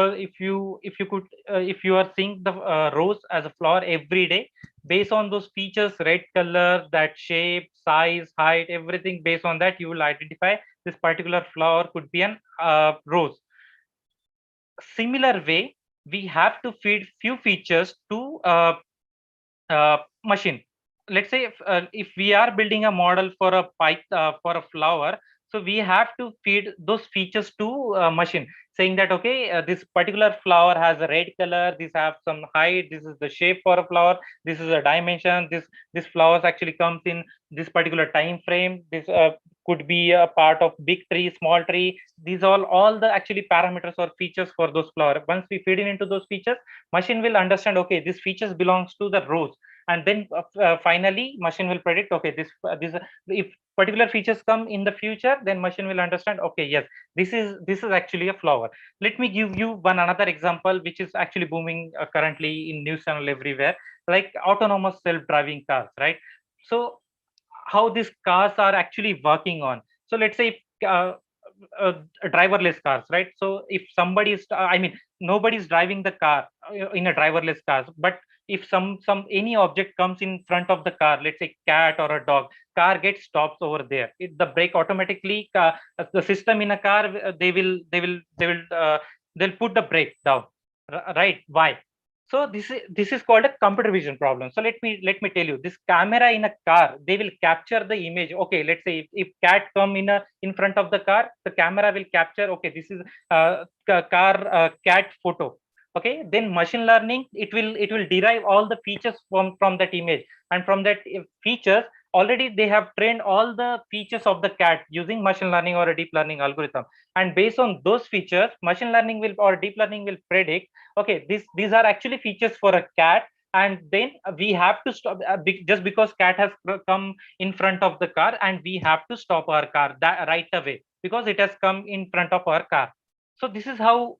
are seeing the rose as a flower every day, based on those features, red color, that shape, size, height, everything, based on that you will identify this particular flower could be an rose. Similar way, we have to feed few features to machine. Let's say if we are building a model for a pipe for a flower, so we have to feed those features to machine, saying that okay, this particular flower has a red color, this have some height, this is the shape for a flower, this is a dimension, this flowers actually comes in this particular time frame, this could be a part of big tree, small tree. These all the actually parameters or features for those flower. Once we feed into those features, machine will understand, okay, this features belongs to the rose, and then finally machine will predict, okay, this if particular features come in the future, then machine will understand, okay, yes, this is actually a flower. Let me give you one another example which is actually booming currently in news channel everywhere, like autonomous self-driving cars, right? So how these cars are actually working on. So let's say uh, driverless cars, right? So if somebody is I mean nobody is driving the car in a driverless car, but if some any object comes in front of the car, let's say cat or a dog, car gets stops over there. The brake automatically, the system in a car, they'll put the brake down, right? Why? So this is called a computer vision problem. So let me tell you, this camera in a car, they will capture the image. Okay, let's say if cat come in front of the car, the camera will capture, okay, this is car cat photo. Okay, then machine learning, it will derive all the features from that image, and from that features, already they have trained all the features of the cat using machine learning or a deep learning algorithm. And based on those features, machine learning will or deep learning will predict, okay, these are actually features for a cat, and then we have to stop just because cat has come in front of the car, and we have to stop our car that right away because it has come in front of our car. So this is how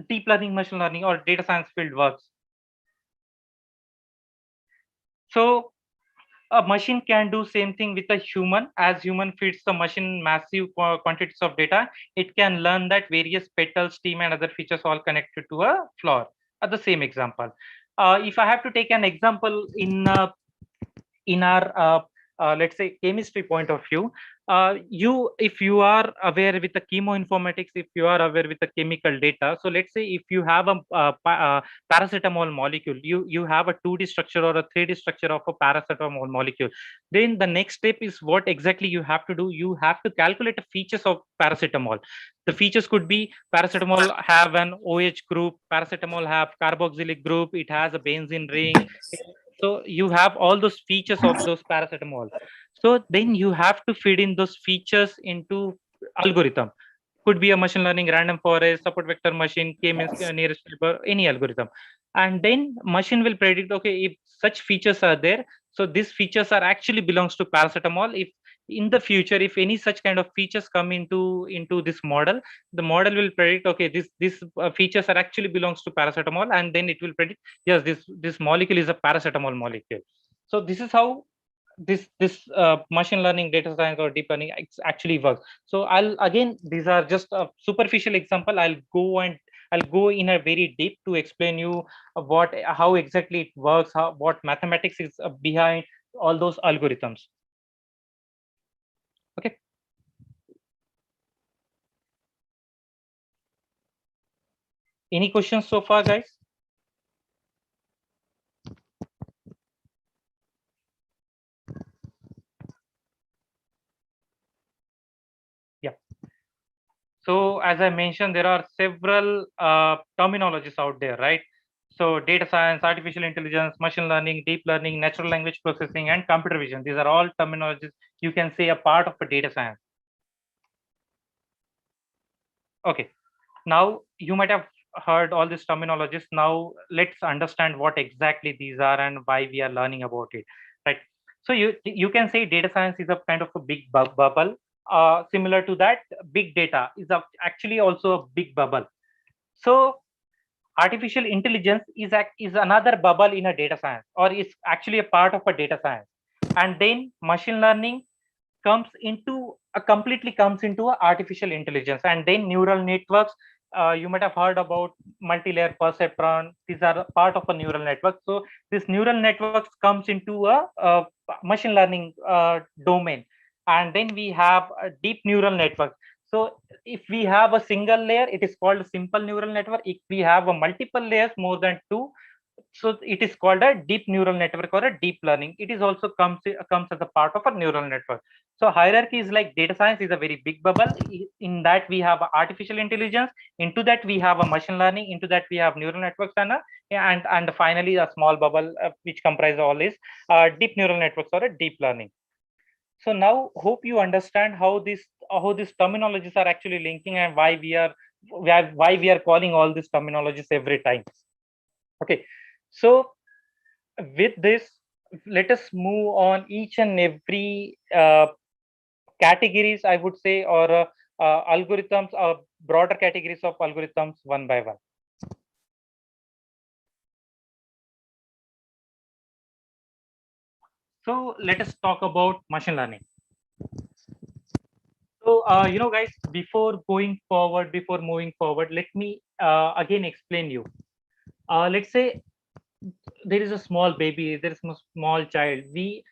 deep learning, machine learning, or data science field works. So a machine can do same thing with a human. As human feeds the machine massive quantities of data, it can learn that various petals, stem, and other features all connected to a flower. At the same example, if I have to take an example in in our let's say chemistry point of view, if you are aware with the chemoinformatics, if you are aware with the chemical data, so let's say if you have a paracetamol molecule, you have a 2D structure or a 3D structure of a paracetamol molecule, then the next step is what exactly you have to do. You have to calculate the features of paracetamol. The features could be paracetamol have an OH group, paracetamol have carboxylic group, it has a benzene ring. So you have all those features of those paracetamol. So then you have to feed in those features into algorithm. Could be a machine learning, random forest, support vector machine, k means nearest neighbor, any algorithm. And then machine will predict, okay, if such features are there, so these features are actually belongs to paracetamol. If in the future, if any such kind of features come into this model, the model will predict, okay, this features are actually belongs to paracetamol, and then it will predict, yes, this molecule is a paracetamol molecule. So this is how this machine learning, data science, or deep learning actually works. So I'll again, these are just a superficial example. I'll go in a very deep to explain you how exactly it works, what mathematics is behind all those algorithms. Okay. Any questions so far, guys? Yeah. So as I mentioned, there are several terminologies out there, right? So data science, artificial intelligence, machine learning, deep learning, natural language processing, and computer vision. These are all terminologies you can say a part of a data science. Okay. Now you might have heard all these terminologies. Now let's understand what exactly these are and why we are learning about it, right? So you can say data science is a kind of a big bubble. Similar to that, big data is actually also a big bubble. So artificial intelligence is another bubble in a data science, or is actually a part of a data science. And then machine learning completely comes into a artificial intelligence. And then neural networks, you might have heard about multi-layer perceptron. These are a part of a neural network. So this neural networks comes into a machine learning domain. And then we have a deep neural network. So if we have a single layer, it is called a simple neural network. If we have a multiple layers, more than two, so it is called a deep neural network or a deep learning. It is also comes as a part of a neural network. So hierarchy is like data science is a very big bubble. In that we have artificial intelligence, into that we have a machine learning, into that we have neural networks, and finally a small bubble which comprises all is deep neural networks or a deep learning. So now hope you understand how these terminologies are actually linking, and why we are calling all these terminologies every time. Okay, so with this, let us move on each and every categories, I would say, or algorithms, broader categories of algorithms one by one. So let us talk about machine learning. So, guys, before moving forward, let me again explain you. Let's say there is a small baby, there is a small child. We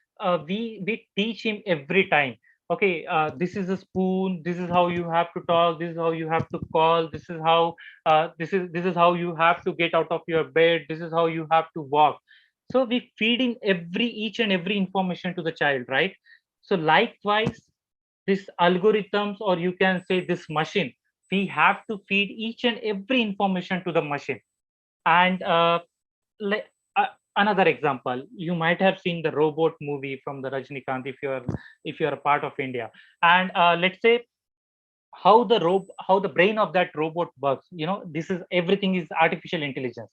teach him every time. Okay, this is a spoon. This is how you have to talk. This is how you have to call. This is how you have to get out of your bed. This is how you have to walk. So we feed in each and every information to the child, right? So likewise, this algorithms, or you can say this machine, we have to feed each and every information to the machine. And like another example, you might have seen the robot movie from the Rajnikant, if you're a part of India. And let's say how the brain of that robot works. This is everything is artificial intelligence.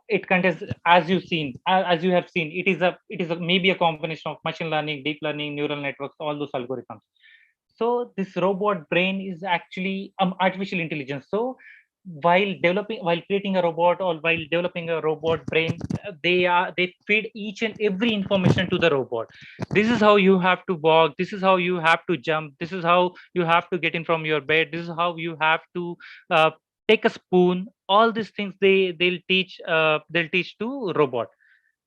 It contains, as you have seen, it is maybe a combination of machine learning, deep learning, neural networks, all those algorithms. So this robot brain is actually artificial intelligence. So while creating a robot, or while developing a robot brain, they feed each and every information to the robot. This is how you have to walk, this is how you have to jump, this is how you have to get in from your bed, this is how you have to uh, take a spoon. All these things they'll teach to robot.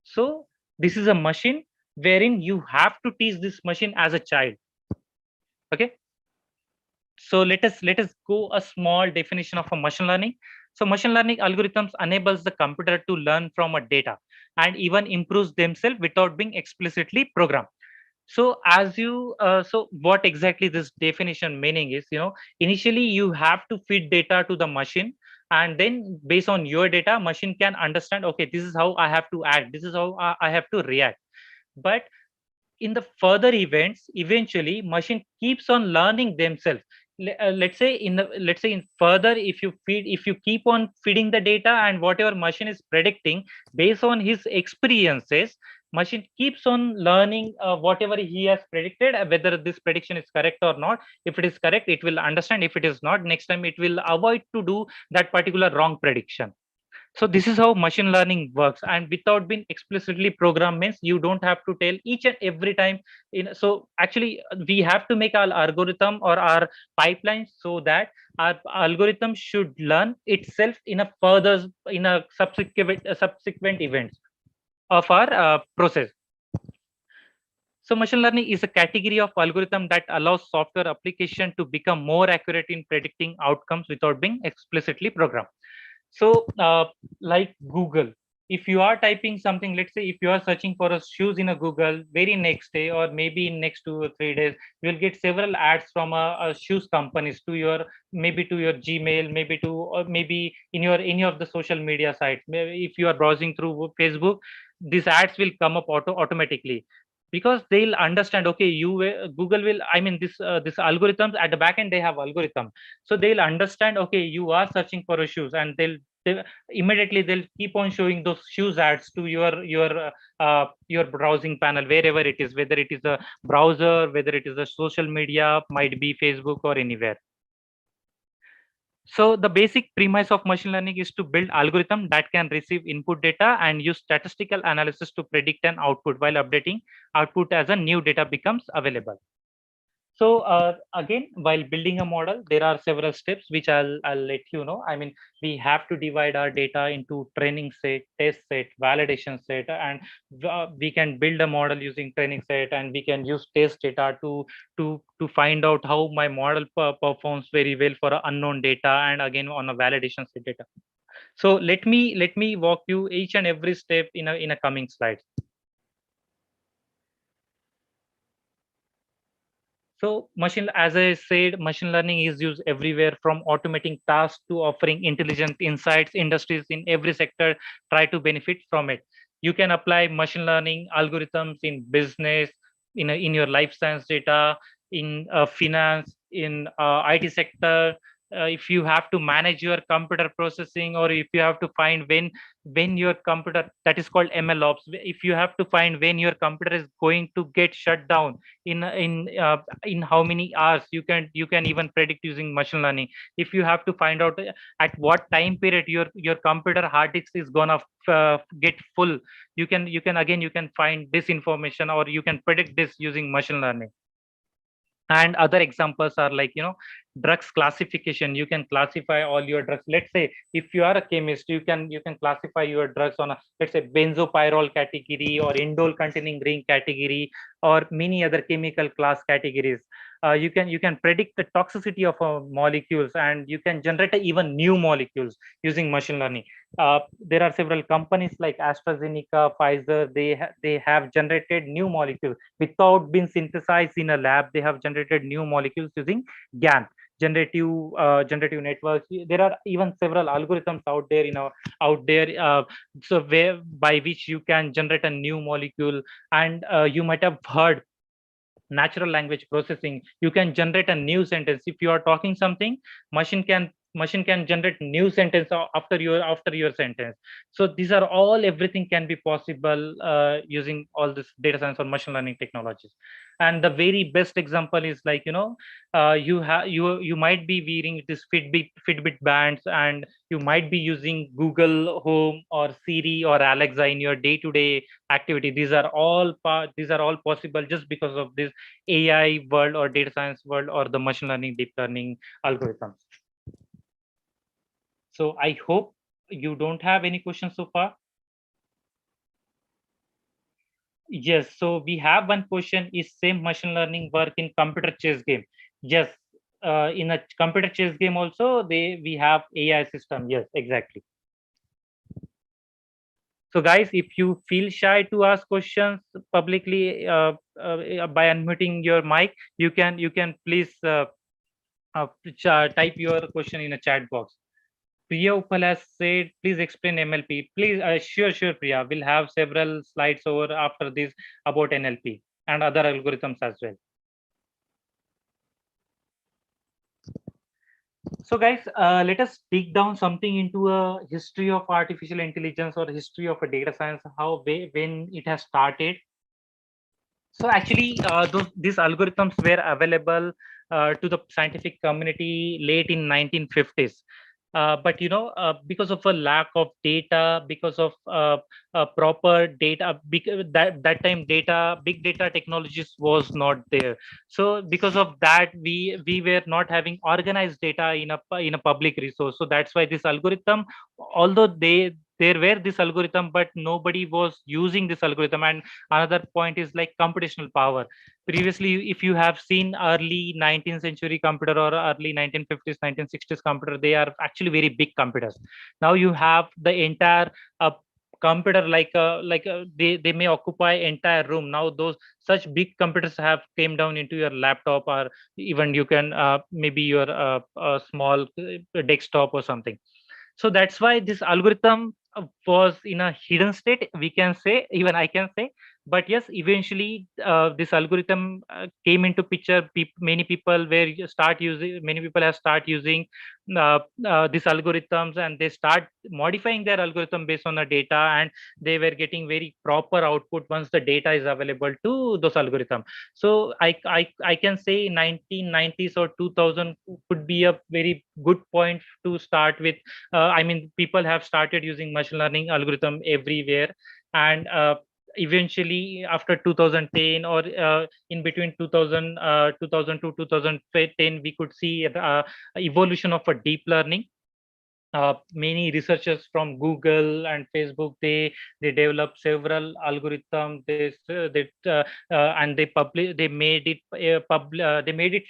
So this is a machine wherein you have to teach this machine as a child. Okay. So let us go a small definition of a machine learning. So machine learning algorithms enables the computer to learn from a data and even improves themselves without being explicitly programmed. So as you so what exactly this definition meaning is, initially you have to feed data to the machine, and then based on your data, machine can understand, okay, this is how I have to act, this is how I have to react. But in the further events, eventually machine keeps on learning themselves. Let's say in further, if you keep on feeding the data, and whatever machine is predicting based on his experiences, machine keeps on learning whatever he has predicted, whether this prediction is correct or not. If it is correct, it will understand. If it is not, next time it will avoid to do that particular wrong prediction. So this is how machine learning works, and without being explicitly programmed means you don't have to tell each and every time. So actually we have to make our algorithm or our pipeline so that our algorithm should learn itself in a further, in a subsequent events of our process. So machine learning is a category of algorithm that allows software application to become more accurate in predicting outcomes without being explicitly programmed. So like Google, if you are typing something, let's say if you are searching for a shoes in a Google, very next day or maybe in next 2 or 3 days, you will get several ads from a shoes companies to your, maybe to your Gmail, maybe to, or maybe in your any of the social media sites. Maybe if you are browsing through Facebook, these ads will come up automatically, because they'll understand, okay, Google will, I mean, this algorithms at the back end, they have algorithm. So they'll understand, okay, you are searching for a shoes, and they immediately they'll keep on showing those shoes ads to your browsing panel, wherever it is, whether it is a browser, whether it is a social media, might be Facebook or anywhere. So the basic premise of machine learning is to build algorithm that can receive input data and use statistical analysis to predict an output while updating output as a new data becomes available. So again, while building a model, there are several steps which I'll let you know. I mean, we have to divide our data into training set, test set, validation set, and we can build a model using training set, and we can use test data to find out how my model performs very well for unknown data, and again on a validation set data. So let me walk you each and every step in a coming slide. So as I said, machine learning is used everywhere, from automating tasks to offering intelligent insights. Industries in every sector try to benefit from it. You can apply machine learning algorithms in business, in your life science data, in finance, in IT sector. If you have to manage your computer processing, or if you have to find when your computer, that is called ML ops. If you have to find when your computer is going to get shut down, in how many hours, you can even predict using machine learning. If you have to find out at what time period your computer hard disk is gonna get full, you can find this information, or you can predict this using machine learning. And other examples are like, drugs classification. You can classify all your drugs. Let's say if you are a chemist, you can classify your drugs on a, let's say, benzopyrrole category, or indole containing ring category, or many other chemical class categories. You can predict the toxicity of molecules, and you can generate even new molecules using machine learning. There are several companies like AstraZeneca, Pfizer. They have generated new molecules without being synthesized in a lab. They have generated new molecules using GAN, generative networks. There are even several algorithms out there, so where by which you can generate a new molecule. And you might have heard natural language processing. You can generate a new sentence. If you are talking something, machine can generate new sentence after your sentence. So these are all, everything can be possible using all this data science or machine learning technologies. And the very best example is like, you might be wearing this Fitbit bands, and you might be using Google Home or Siri or Alexa in your day-to-day activity. These are all possible just because of this AI world, or data science world, or the machine learning, deep learning algorithms. So I hope you don't have any questions so far. Yes, so we have one question: is same machine learning work in computer chess game? Yes, in a computer chess game also we have AI system. Yes, exactly. So guys, if you feel shy to ask questions publicly by unmuting your mic, you can please type your question in a chat box. Priya Uppal has said, please explain NLP. Please, sure, Priya. We'll have several slides over after this about NLP and other algorithms as well. So guys, let us dig down something into a history of artificial intelligence or history of a data science, when it has started. So actually, these algorithms were available to the scientific community late in 1950s. But because of a lack of data, because of proper data, that time big data technologies was not there. So because of that, we were not having organized data in a public resource. So that's why this algorithm, although there were this algorithm, but nobody was using this algorithm. And another point is like computational power. Previously, if you have seen early 19th century computer or early 1950s 1960s computer, they are actually very big computers. Now you have the entire computer, they may occupy entire room. Now those such big computers have came down into your laptop, or even you can maybe your small desktop or something. So that's why this algorithm was in a hidden state, we can say, even I can say. But yes, eventually this algorithm came into picture. Many people have start using these algorithms, and they start modifying their algorithm based on the data, and they were getting very proper output once the data is available to those algorithms. So I can say 1990s or 2000 could be a very good point to start with. I mean, people have started using machine learning algorithm everywhere, and eventually after 2010, or in between 2000 to 2010, we could see evolution of a deep learning. Many researchers from Google and Facebook, they developed several algorithms. And they made it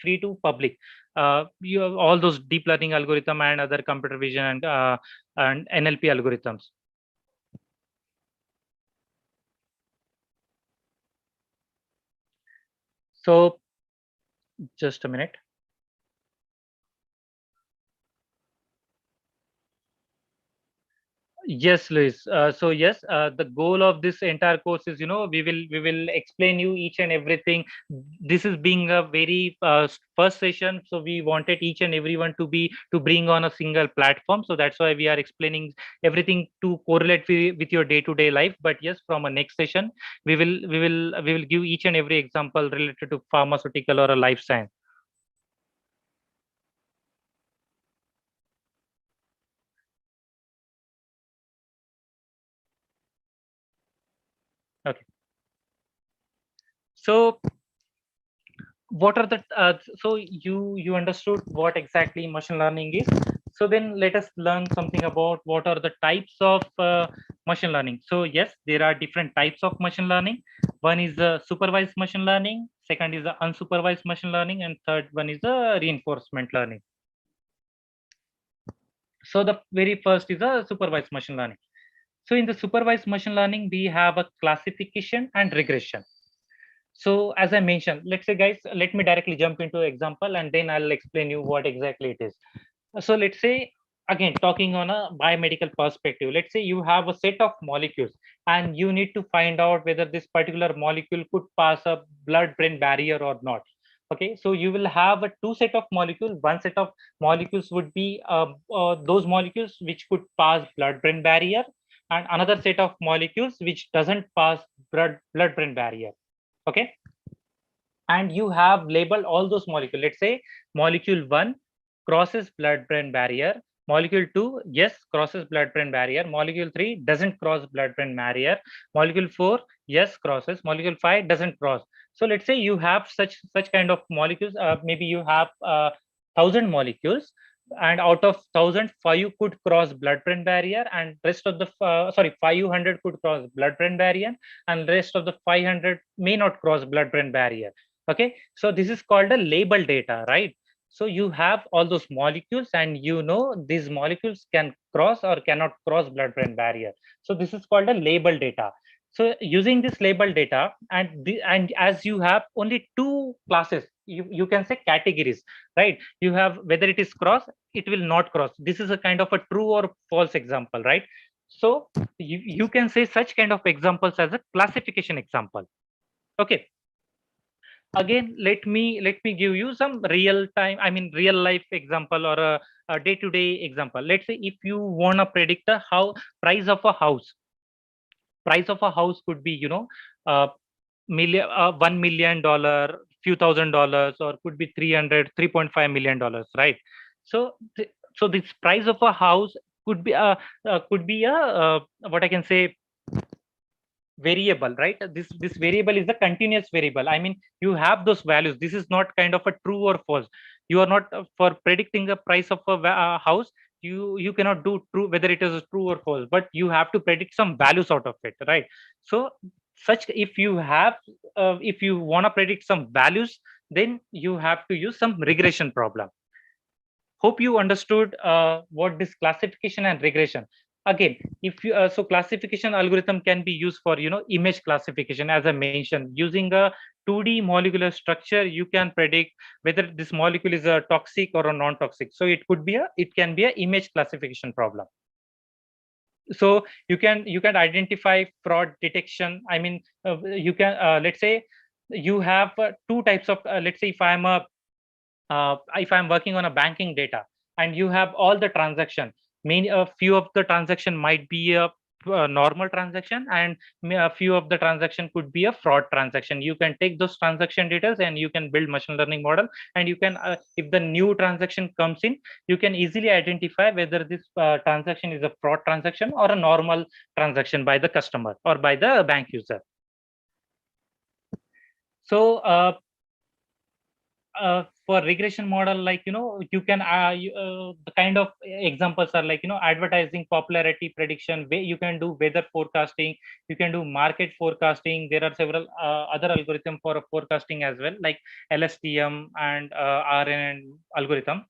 free to public. You have all those deep learning algorithm and other computer vision and NLP algorithms. So just a minute. Yes, Luis. So yes, the goal of this entire course is, we will explain you each and everything. This is being a very first session, so we wanted each and everyone to bring on a single platform. So that's why we are explaining everything to correlate with your day-to-day life. But yes, from a next session, we will give each and every example related to pharmaceutical or a life science. Okay. So what are the so you understood what exactly machine learning is. So then let us learn something about what are the types of machine learning. So yes, there are different types of machine learning. One is the supervised machine learning, second is the unsupervised machine learning, and third one is the reinforcement learning. So the very first is the supervised machine learning. So in the supervised machine learning, we have a classification and regression. So as I mentioned, let's say guys, let me directly jump into example, and then I'll explain you what exactly it is. So let's say, again, talking on a biomedical perspective, let's say you have a set of molecules and you need to find out whether this particular molecule could pass a blood brain barrier or not. Okay, so you will have a two set of molecules. One set of molecules would be those molecules which could pass blood brain barrier, and another set of molecules which doesn't pass blood brain barrier. Okay, and you have labeled all those molecules. Let's say molecule 1 crosses blood brain barrier, molecule 2 yes crosses blood brain barrier, molecule 3 doesn't cross blood brain barrier, molecule 4 yes crosses, molecule 5 doesn't cross. So let's say you have such kind of molecules. Maybe you have 1000 molecules. and out of 1,000, 5 could cross blood-brain barrier, and rest of the 500 could cross blood-brain barrier, and rest of the 500 may not cross blood-brain barrier. Okay, so this is called a label data, right? So you have all those molecules, and you know these molecules can cross or cannot cross blood-brain barrier. So this is called a label data. So using this label data, and as you have only two classes, you can say categories, right? You have whether it is cross, it will not cross. This is a kind of a true or false example, right? So you can say such kind of examples as a classification example. Okay, again, let me give you some real time, I mean real life example, or a day-to-day example. Let's say if you want to predict the how price of a house. Price of a house could be, $1 million, few $1,000, or could be 3.5 million dollars, right? So so this price of a house could be a what I can say, variable, right? This variable is the continuous variable. I mean, you have those values. This is not kind of a true or false. You are not for predicting the price of a house. You cannot do true whether it is true or false, but you have to predict some values out of it, right? So such, if you have if you want to predict some values, then you have to use some regression problem. Hope you understood what this classification and regression. Again, if you so classification algorithm can be used for, image classification. As I mentioned, using a 2D molecular structure, you can predict whether this molecule is a toxic or a non-toxic. So it can be a image classification problem. So you can identify fraud detection. I mean, you can let's say you have two types of let's say if I'm working on a banking data, and you have all the transaction, a few of the transaction might be a normal transaction, and a few of the transaction could be a fraud transaction. You can take those transaction details and you can build machine learning model, and you can if the new transaction comes in, you can easily identify whether this transaction is a fraud transaction or a normal transaction by the customer or by the bank user. So for regression model, like, you can the kind of examples are like, advertising popularity prediction, where you can do weather forecasting, you can do market forecasting. There are several other algorithm for forecasting as well, like LSTM and RNN algorithm.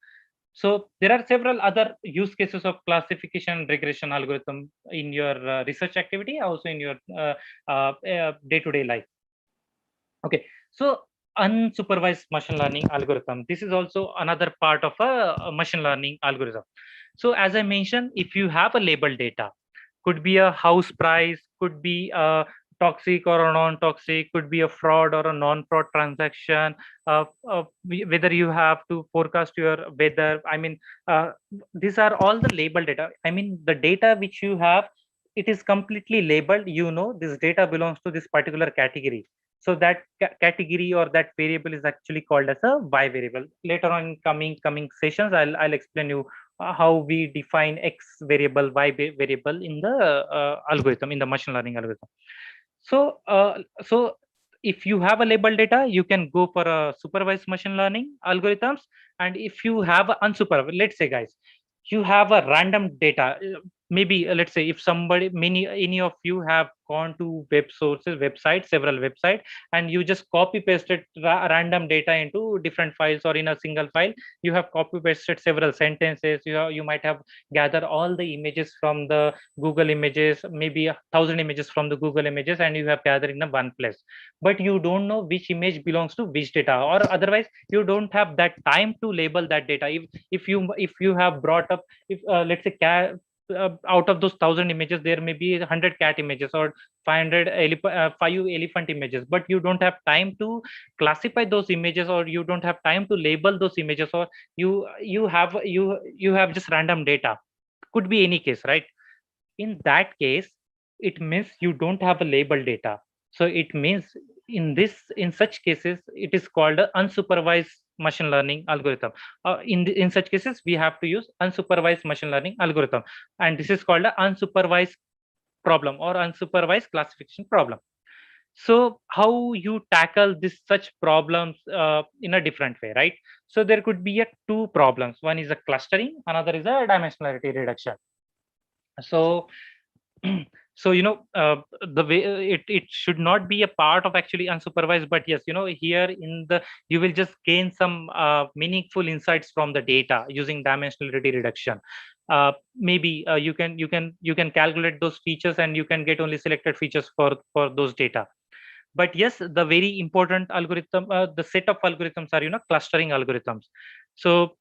So there are several other use cases of classification and regression algorithm in your research activity, also in your day-to-day life. Okay, so unsupervised machine learning algorithm. This is also another part of a machine learning algorithm. So as I mentioned, if you have a label data, could be a house price, could be a toxic or a non-toxic, could be a fraud or a non-fraud transaction, whether you have to forecast your weather. I mean, these are all the label data. I mean, the data which you have, it is completely labeled. This data belongs to this particular category. So that category or that variable is actually called as a Y variable. Later on in coming sessions, I'll explain you how we define X variable, Y variable in the algorithm, in the machine learning algorithm. So if you have a label data, you can go for a supervised machine learning algorithms. And if you have unsupervised, let's say, guys, you have a random data. Maybe let's say if any of you have gone to several websites, and you just copy pasted random data into different files or in a single file. You have copy pasted several sentences. You might have gathered all the images from the Google images, maybe 1,000 images from the Google images, and you have gathered in one place. But you don't know which image belongs to which data, or otherwise you don't have that time to label that data. If you have brought up, if let's say out of those 1,000 images, there may be 100 cat images or 5 elephant images, but you don't have time to classify those images, or you don't have time to label those images, or you have just random data. Could be any case, right? In that case, it means you don't have a label data. So it means in such cases, it is called a unsupervised machine learning algorithm. In such cases, we have to use unsupervised machine learning algorithm, and this is called a unsupervised problem or unsupervised classification problem. So how you tackle this such problems in a different way, right? So there could be a two problems. One is a clustering, another is a dimensionality reduction. So so the way it should not be a part of actually unsupervised, but yes, here in the you will just gain some meaningful insights from the data using dimensionality reduction. Maybe you can calculate those features and you can get only selected features for those data. But yes, the very important algorithm, the set of algorithms are clustering algorithms. So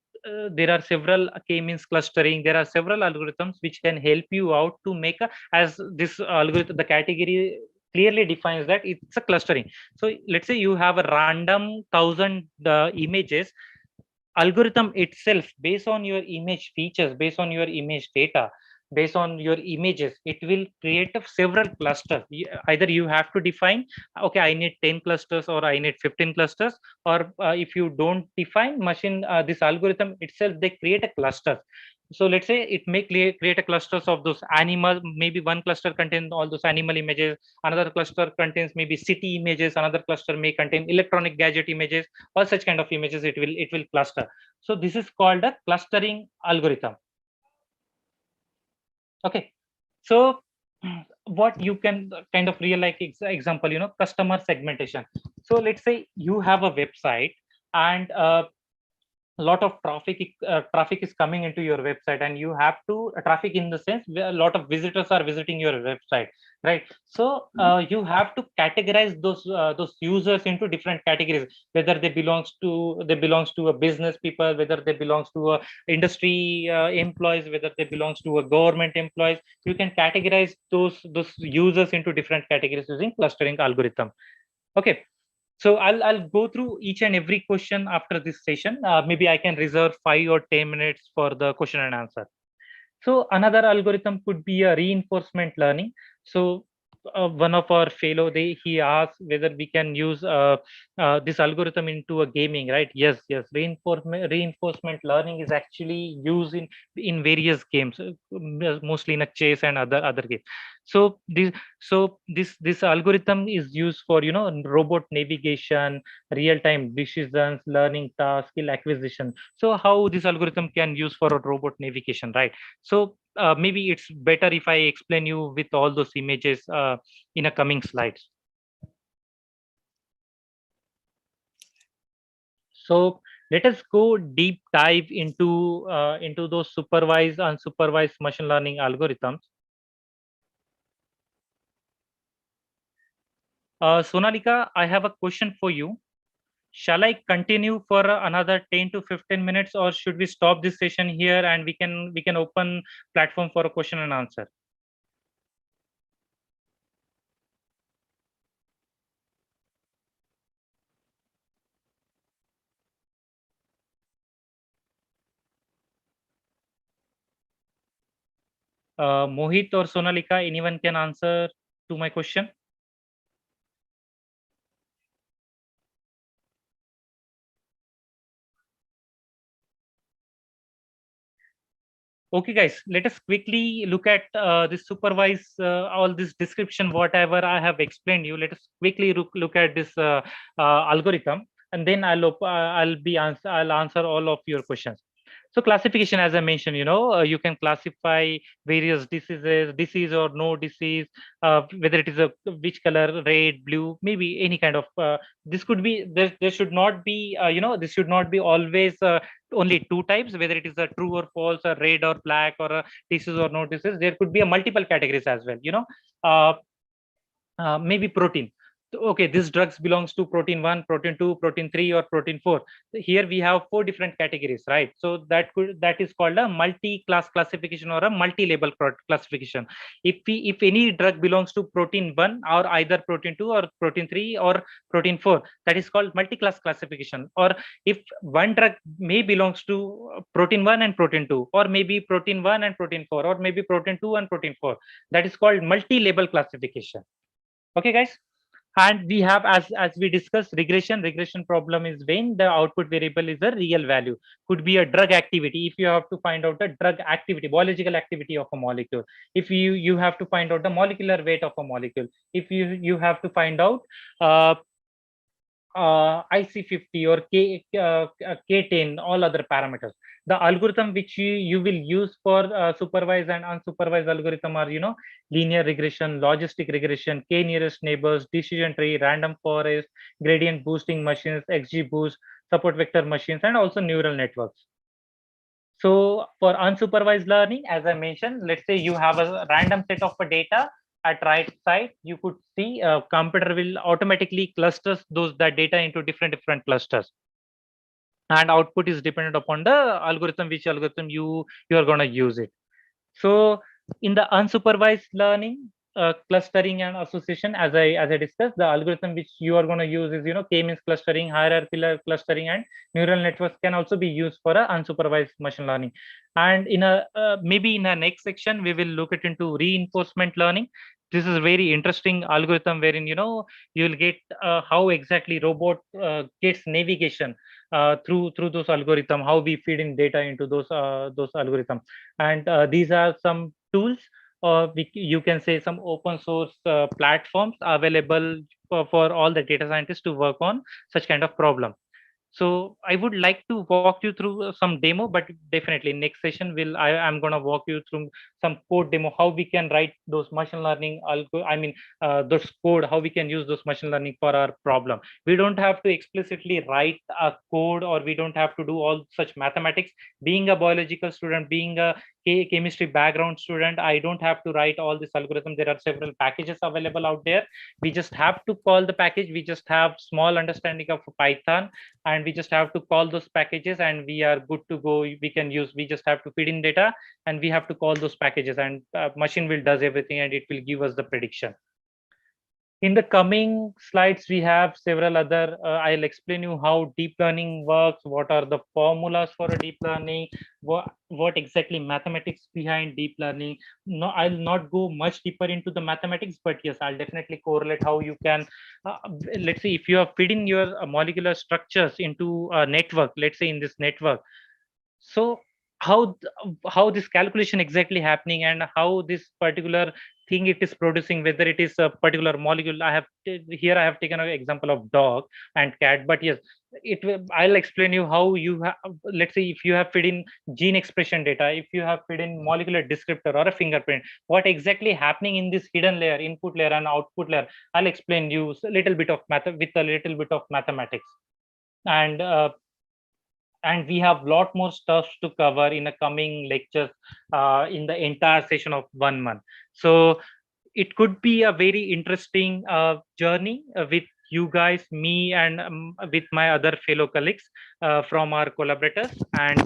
there are several k-means clustering. There are several algorithms which can help you out to make a, as this algorithm, the category clearly defines that it's a clustering. So let's say you have a random 1,000 images. Algorithm itself, based on your image features, based on your image data, based on your images, it will create several clusters. Either you have to define, okay, I need 10 clusters or I need 15 clusters, or if you don't define, machine this algorithm itself, they create a cluster. So let's say it may create a clusters of those animal. Maybe one cluster contains all those animal images, another cluster contains maybe city images, another cluster may contain electronic gadget images, all such kind of images. It will cluster. So this is called a clustering algorithm. Okay. So what you can kind of real like example, customer segmentation. So let's say you have a website, and a lot of traffic is coming into your website, and you have to traffic in the sense where a lot of visitors are visiting your website, right? So you have to categorize those users into different categories, whether they belongs to a business people, whether they belongs to a industry employees, whether they belongs to a government employees. You can categorize those users into different categories using clustering algorithm. Okay. So I'll go through each and every question after this session. Maybe I can reserve 5 or 10 minutes for the question and answer. So another algorithm could be a reinforcement learning. So one of our fellow, he asked whether we can use this algorithm into a gaming, right? Yes. Reinforcement learning is actually used in various games, mostly in a chess and other games. So this algorithm is used for robot navigation, real time decisions, learning tasks, skill acquisition. So how this algorithm can use for a robot navigation, right? So maybe it's better if I explain you with all those images in a coming slides. So let us go deep dive into those supervised, unsupervised machine learning algorithms. Sonalika, I have a question for you. Shall I continue for another 10 to 15 minutes, or should we stop this session here and we can open platform for a question and answer? Mohit or Sonalika, anyone can answer to my question? Okay, guys, let us quickly look at this supervised, all this description, whatever I have explained you. Let us quickly look at this algorithm, and then I'll answer all of your questions. So classification, as I mentioned, you can classify various diseases, disease or no disease, whether it is a which color, red, blue, maybe any kind of. This could be there should not be this should not be always only two types, whether it is a true or false, or red or black, or a disease or no disease. There could be a multiple categories as well. Uh, maybe protein. Okay, this drugs belongs to protein 1, protein 2, protein 3, or protein 4. Here we have 4 different categories, right? So that is called a multi-class classification or a multi-label classification. If any drug belongs to protein 1, or either protein 2 or protein 3 or protein 4, that is called multi-class classification. Or if one drug may belongs to protein 1 and protein 2, or maybe protein 1 and protein 4, or maybe protein 2 and protein 4, that is called multi-label classification. Okay, guys. And we have, as we discussed, regression problem is when the output variable is a real value. Could be a drug activity. If you have to find out the drug activity, biological activity of a molecule. If you have to find out the molecular weight of a molecule. If you have to find out uh, IC50 or K10, all other parameters. The algorithm which you will use for supervised and unsupervised algorithm are, linear regression, logistic regression, K nearest neighbors, decision tree, random forest, gradient boosting machines, XGBoost, support vector machines, and also neural networks. So for unsupervised learning, as I mentioned, let's say you have a random set of data at right side, you could see a computer will automatically clusters that data into different clusters. And output is dependent upon the algorithm, which algorithm you are going to use it. So in the unsupervised learning, clustering and association, as I discussed, the algorithm which you are going to use is k-means clustering, hierarchical clustering, and neural networks can also be used for a unsupervised machine learning. And in a maybe in a next section we will look into reinforcement learning. This is a very interesting algorithm wherein you'll get how exactly robot gets navigation through those algorithms, how we feed in data into those algorithms. And these are some tools, or you can say some open source platforms available for all the data scientists to work on such kind of problem. So I would like to walk you through some demo, but definitely next session I'm going to walk you through some code demo, how we can write those machine learning those code, how we can use those machine learning for our problem. We don't have to explicitly write a code, or we don't have to do all such mathematics. Being a biological student, being a chemistry background student, I don't have to write all this algorithm. There are several packages available out there. We just have to call the package. We just have small understanding of Python, and we just have to call those packages, and we are good to go. We just have to feed in data, and we have to call those packages, and machine will does everything, and it will give us the prediction. In the coming slides, we have several other, I'll explain you how deep learning works, what are the formulas for a deep learning, what exactly mathematics behind deep learning. No, I'll not go much deeper into the mathematics, but yes, I'll definitely correlate how you can, let's say if you are feeding your molecular structures into a network, let's say in this network. So how this calculation exactly happening, and how this particular thing it is producing, whether it is a particular molecule. I have taken an example of dog and cat, but yes, I'll explain you how you have, let's say if you have fed in gene expression data, if you have fed in molecular descriptor or a fingerprint, what exactly happening in this hidden layer, input layer and output layer. I'll explain you a little bit of math with a little bit of mathematics. And we have a lot more stuff to cover in the coming lectures in the entire session of 1 month. So it could be a very interesting journey with you guys, me, and with my other fellow colleagues from our collaborators. And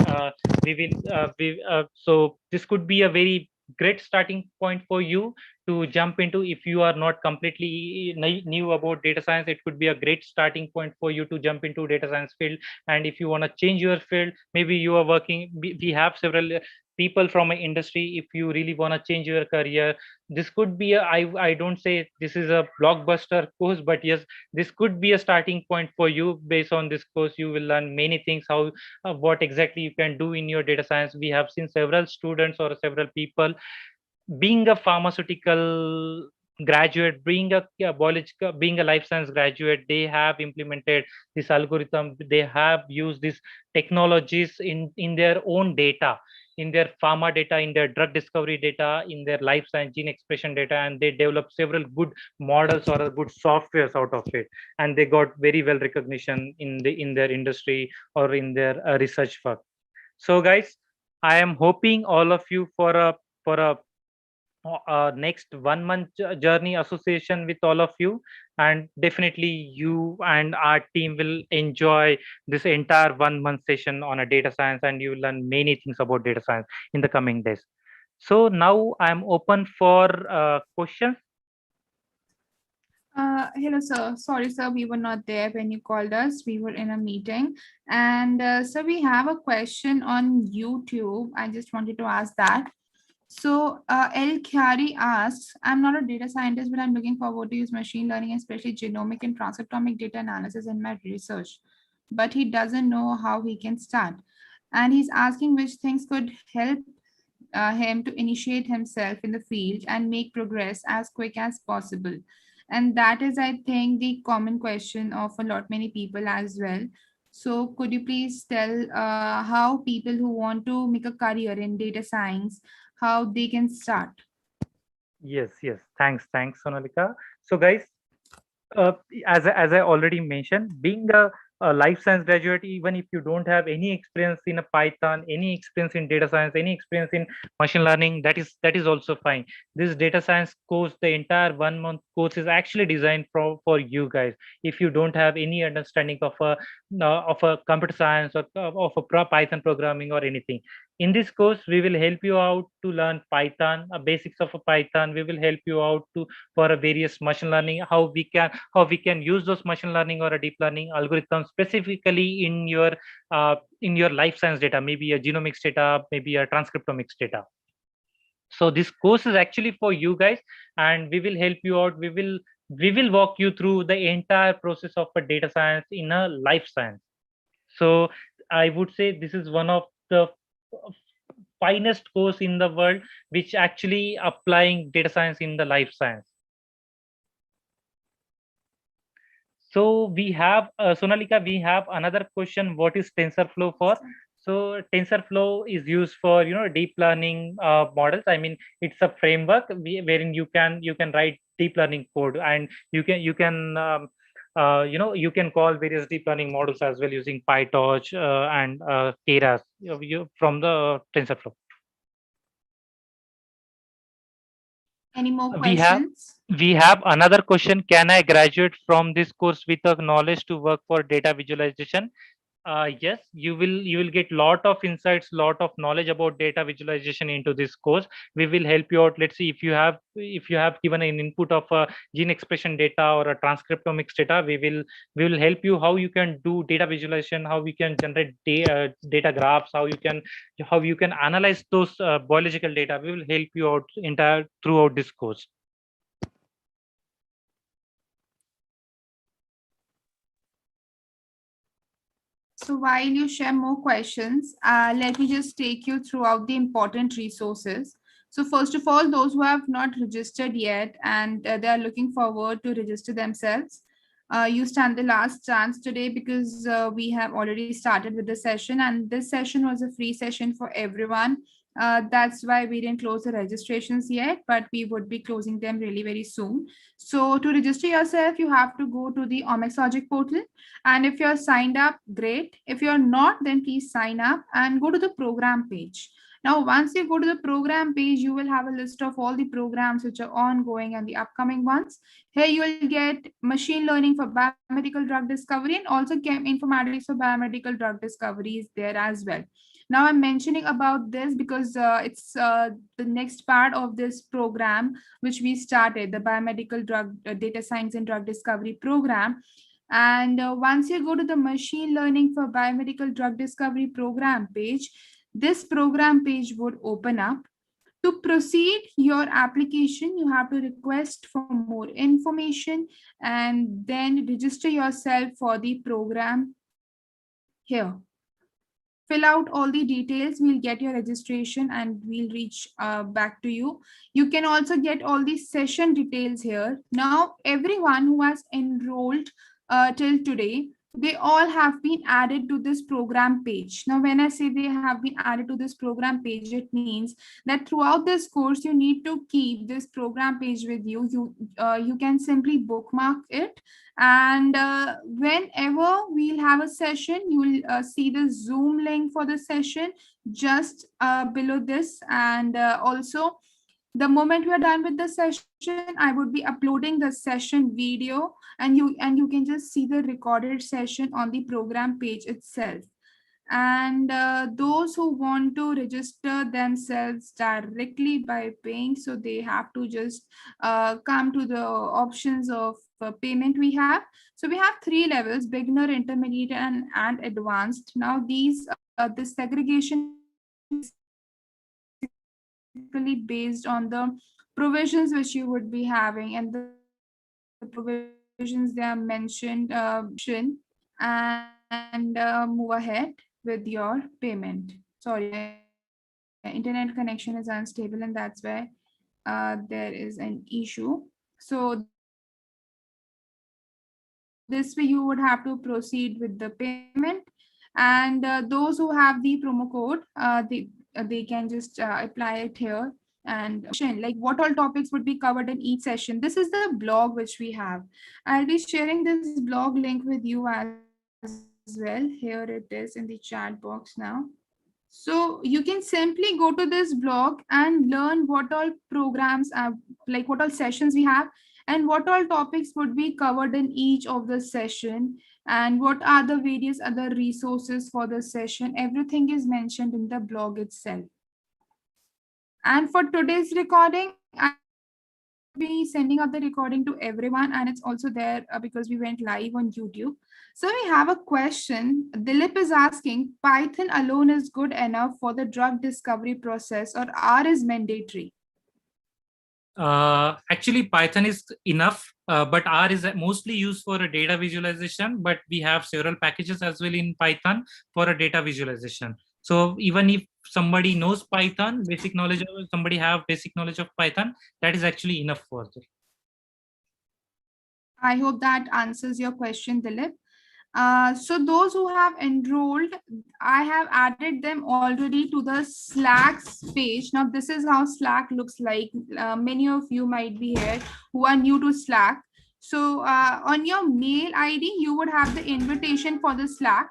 so this could be a very great starting point for you to jump into. If you are not completely new about data science, it could be a great starting point for you to jump into data science field. And if you want to change your field, maybe you are working, we have several people from an industry. If you really want to change your career, this could be I don't say this is a blockbuster course, but yes, this could be a starting point for you. Based on this course, you will learn many things, how what exactly you can do in your data science. We have seen several students or several people, being a pharmaceutical graduate, being a biological, being a life science graduate, they have implemented this algorithm, they have used these technologies in their own data, in their pharma data, in their drug discovery data, in their life science gene expression data, and they developed several good models or good softwares out of it, and they got very well recognition in their industry or in their research work. So guys, I am hoping all of you for a next 1 month journey association with all of you, and definitely you and our team will enjoy this entire 1 month session on a data science, and you will learn many things about data science in the coming days. So now I'm open for questions. Hello, sir. Sorry, sir, we were not there when you called us. We were in a meeting. And so we have a question on YouTube. I just wanted to ask that. So El Khari asks, I'm not a data scientist, but I'm looking forward to use machine learning, especially genomic and transcriptomic data analysis in my research. But he doesn't know how he can start. And he's asking which things could help him to initiate himself in the field and make progress as quick as possible. And that is, I think, the common question of a lot many people as well. So could you please tell how people who want to make a career in data science, how they can start? Yes. Thanks, Sonalika. So, guys, uh, as I already mentioned, being a life science graduate, even if you don't have any experience in a Python, any experience in data science, any experience in machine learning, that is also fine. This data science course, the entire 1 month course, is actually designed for you guys. If you don't have any understanding of a computer science or of a Python programming or anything, in this course we will help you out to learn Python, basics of a Python. We will help you out to for a various machine learning, how we can use those machine learning or a deep learning algorithms specifically in your life science data, maybe a genomics data, maybe a transcriptomics data. So this course is actually for you guys, and we will help you out. We will walk you through the entire process of a data science in a life science. So I would say this is one of the finest course in the world which actually applying data science in the life science. So we have Sonalika, we have another question. What is TensorFlow for? So TensorFlow is used for deep learning models. I mean, it's a framework wherein you can write deep learning code, and you can call various deep learning models as well using PyTorch and Keras from the TensorFlow. Any more We have questions? we have another question. Can I graduate from this course with the knowledge to work for data visualization? Yes, you will get lot of insights, lot of knowledge about data visualization into this course. We will help you out. Let's see, if you have given an input of a gene expression data or a transcriptomics data, we will help you how you can do data visualization, how we can generate data graphs, how you can analyze those biological data. We will help you out entire throughout this course. So while you share more questions, let me just take you throughout the important resources. So first of all, those who have not registered yet and they are looking forward to register themselves, you stand the last chance today because we have already started with the session, and this session was a free session for everyone. That's why we didn't close the registrations yet, but we would be closing them really very soon. So to register yourself, you have to go to the Omics Logic portal. And if you're signed up, great. If you're not, then please sign up and go to the program page. Now, once you go to the program page, you will have a list of all the programs which are ongoing and the upcoming ones. Here you will get machine learning for biomedical drug discovery, and also informatics for biomedical drug discovery is there as well. Now I'm mentioning about this because it's the next part of this program which we started, the biomedical drug data science and drug discovery program. And once you go to the machine learning for biomedical drug discovery program page, this program page would open up. To proceed your application, you have to request for more information and then register yourself for the program here. Fill out all the details, we'll get your registration and we'll reach back to you. You can also get all the session details here. Now everyone who has enrolled till today, they all have been added to this program page. Now when I say they have been added to this program page, it means that throughout this course you need to keep this program page with you. You can simply bookmark it, and whenever we'll have a session, you will see the Zoom link for the session just below this. And also, the moment we are done with the session, I would be uploading the session video, and you can just see the recorded session on the program page itself. And those who want to register themselves directly by paying, so they have to just come to the options of payment we have. So we have 3 levels: beginner, intermediate, and advanced. Now these the segregation basically based on the provisions which you would be having, and the provisions they are mentioned and move ahead with your payment. Sorry, my internet connection is unstable, and that's why there is an issue. So this way you would have to proceed with the payment, and those who have the promo code, they can just apply it here. And like what all topics would be covered in each session. This is the blog which we have. I'll be sharing this blog link with you as well. Here it is in the chat box now. So you can simply go to this blog and learn what all programs, like what all sessions we have, and what all topics would be covered in each of the session, and what are the various other resources for the session. Everything is mentioned in the blog itself. And for today's recording, I would be sending out the recording to everyone, and it's also there because we went live on YouTube. So we have a question. Dilip is asking, Python alone is good enough for the drug discovery process, or R is mandatory? Actually, Python is enough, but R is mostly used for a data visualization, but we have several packages as well in Python for a data visualization. So even if somebody knows Python, basic knowledge, of somebody have basic knowledge of Python, that is actually enough for them. I hope that answers your question, Dilip. So those who have enrolled, I have added them already to the Slack page. Now this is how Slack looks like. Many of you might be here who are new to Slack. So on your mail ID, you would have the invitation for the Slack.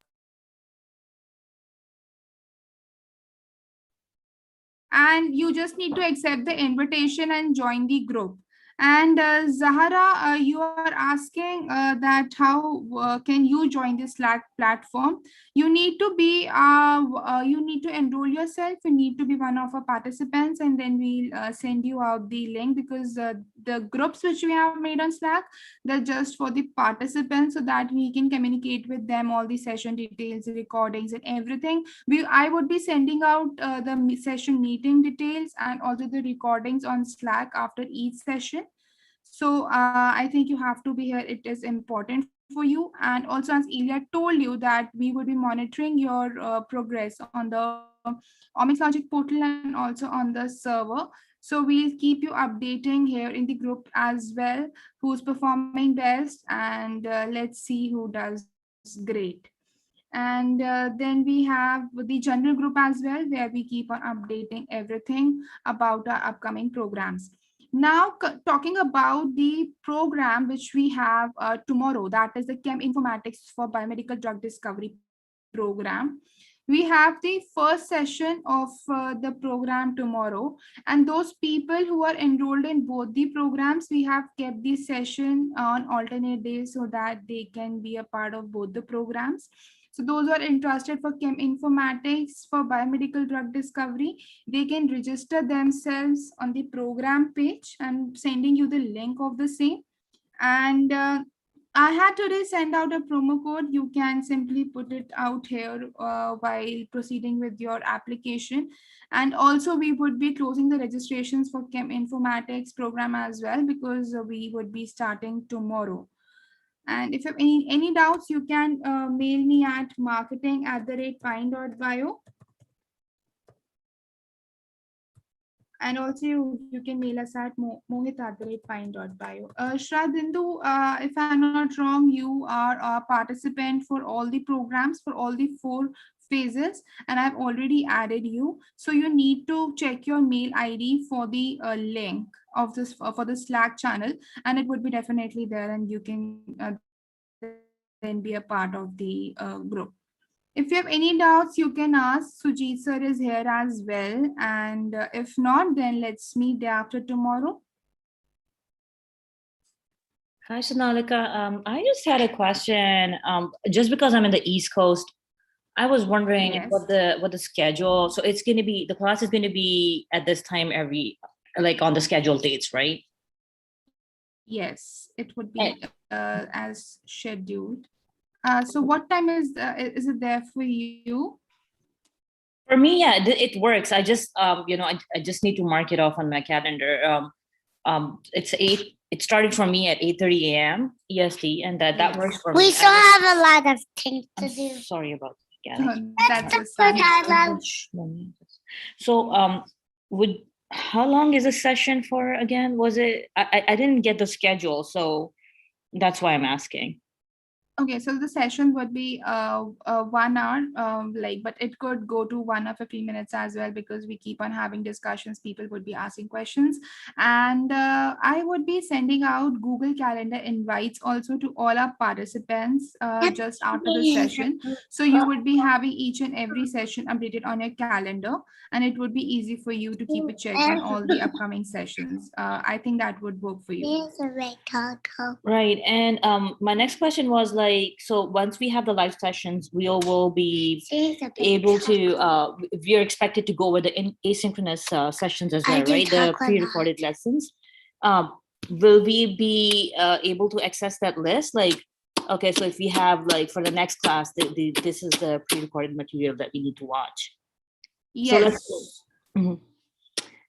And you just need to accept the invitation and join the group. And Zahara, you are asking that how can you join the Slack platform? You need to be, you need to enroll yourself. You need to be one of our participants, and then we'll send you out the link, because the groups which we have made on Slack, they're just for the participants, so that we can communicate with them all the session details, recordings, and everything. I would be sending out the session meeting details and also the recordings on Slack after each session. So I think you have to be here. It is important for you. And also, as Ilya told you, that we would be monitoring your progress on the Omics Logic portal and also on the server. So we'll keep you updating here in the group as well, who's performing best, and let's see who does great. And then we have the general group as well, where we keep on updating everything about our upcoming programs. Now talking about the program which we have tomorrow, that is the Chem Informatics for Biomedical Drug Discovery program. We have the first session of the program tomorrow, and those people who are enrolled in both the programs, we have kept the session on alternate days so that they can be a part of both the programs. So those who are interested for Chem Informatics for Biomedical Drug Discovery, they can register themselves on the program page. I'm sending you the link of the same. And I had today send out a promo code. You can simply put it out here while proceeding with your application. And also we would be closing the registrations for Chem Informatics program as well, because we would be starting tomorrow. And if you have any doubts, you can mail me at marketing@pine.bio. And also you can mail us at mohit@pine.bio. Shradindu, if I'm not wrong, you are a participant for all the programs, for all the 4 phases, and I've already added you. So you need to check your mail ID for the link of this for the Slack channel, and it would be definitely there, and you can then be a part of the group. If you have any doubts, you can ask. Sujit sir is here as well. And if not, then let's meet day after tomorrow. Hi, Sonalika. I just had a question. Just because I'm in the East Coast, I was wondering Yes. what the schedule. So it's going to be, the class is going to be at this time like on the scheduled dates, right? Yes, it would be as scheduled. So what time is it there for you? For me, yeah, it works. I just, I just need to mark it off on my calendar. It's 8. It started for me at 8:30 a.m. EST, and that works for me. We still have a lot of things to I'm do. sorry about that. That's That's a good, sign. Hala. So, how long is the session for again? Was it? I didn't get the schedule, so that's why I'm asking. Okay, so the session would be 1 hour, but it could go to 1 or 15 minutes as well, because we keep on having discussions. People would be asking questions, and I would be sending out Google Calendar invites also to all our participants just after the session. So you would be having each and every session updated on your calendar, and it would be easy for you to keep a check on all the upcoming sessions. I think that would work for you. Here's a red taco. Right, and my next question was like, so once we have the live sessions, we will be Here's a big able taco. to. We are expected to go over the asynchronous sessions as I well, do right? The taco pre-recorded lessons. Will we be able to access that list? Like, okay, so if we have like for the next class, this is the pre-recorded material that we need to watch. So Yes. let's. Mhm.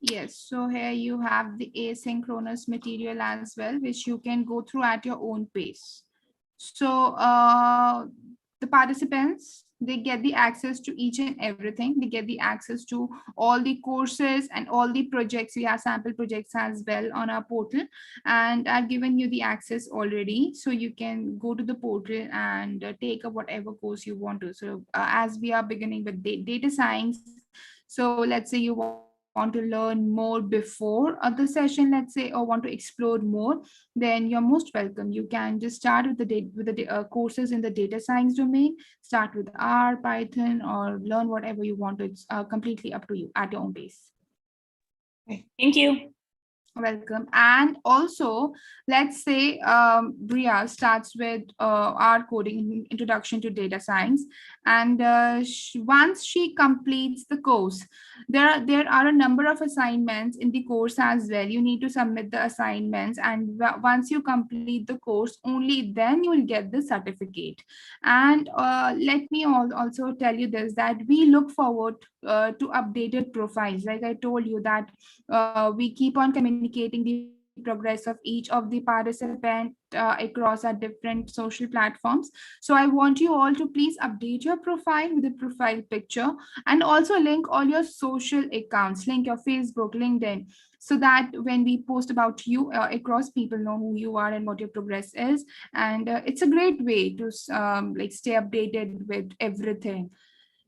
Yes, so here you have the asynchronous material as well, which you can go through at your own pace. So the participants, they get the access to each and everything. They get the access to all the courses and all the projects. We have sample projects as well on our portal, and I've given you the access already. So you can go to the portal and take up whatever course you want to. So as we are beginning with data science, so let's say you want to learn more before the session, let's say, or want to explore more, then you're most welcome. You can just start with the courses in the data science domain. Start with R, Python, or learn whatever you want to. It's completely up to you at your own pace. Thank you. Welcome. And also, let's say Bria starts with our coding introduction to data science, and once she completes the course, there are a number of assignments in the course as well. You need to submit the assignments, and once you complete the course, only then you will get the certificate. And let me also tell you this, that we look forward to updated profiles. Like I told you that we keep on communicating the progress of each of the participant across our different social platforms. So I want you all to please update your profile with a profile picture, and also link all your social accounts, link your Facebook, LinkedIn, so that when we post about you across, people know who you are and what your progress is. And it's a great way to stay updated with everything,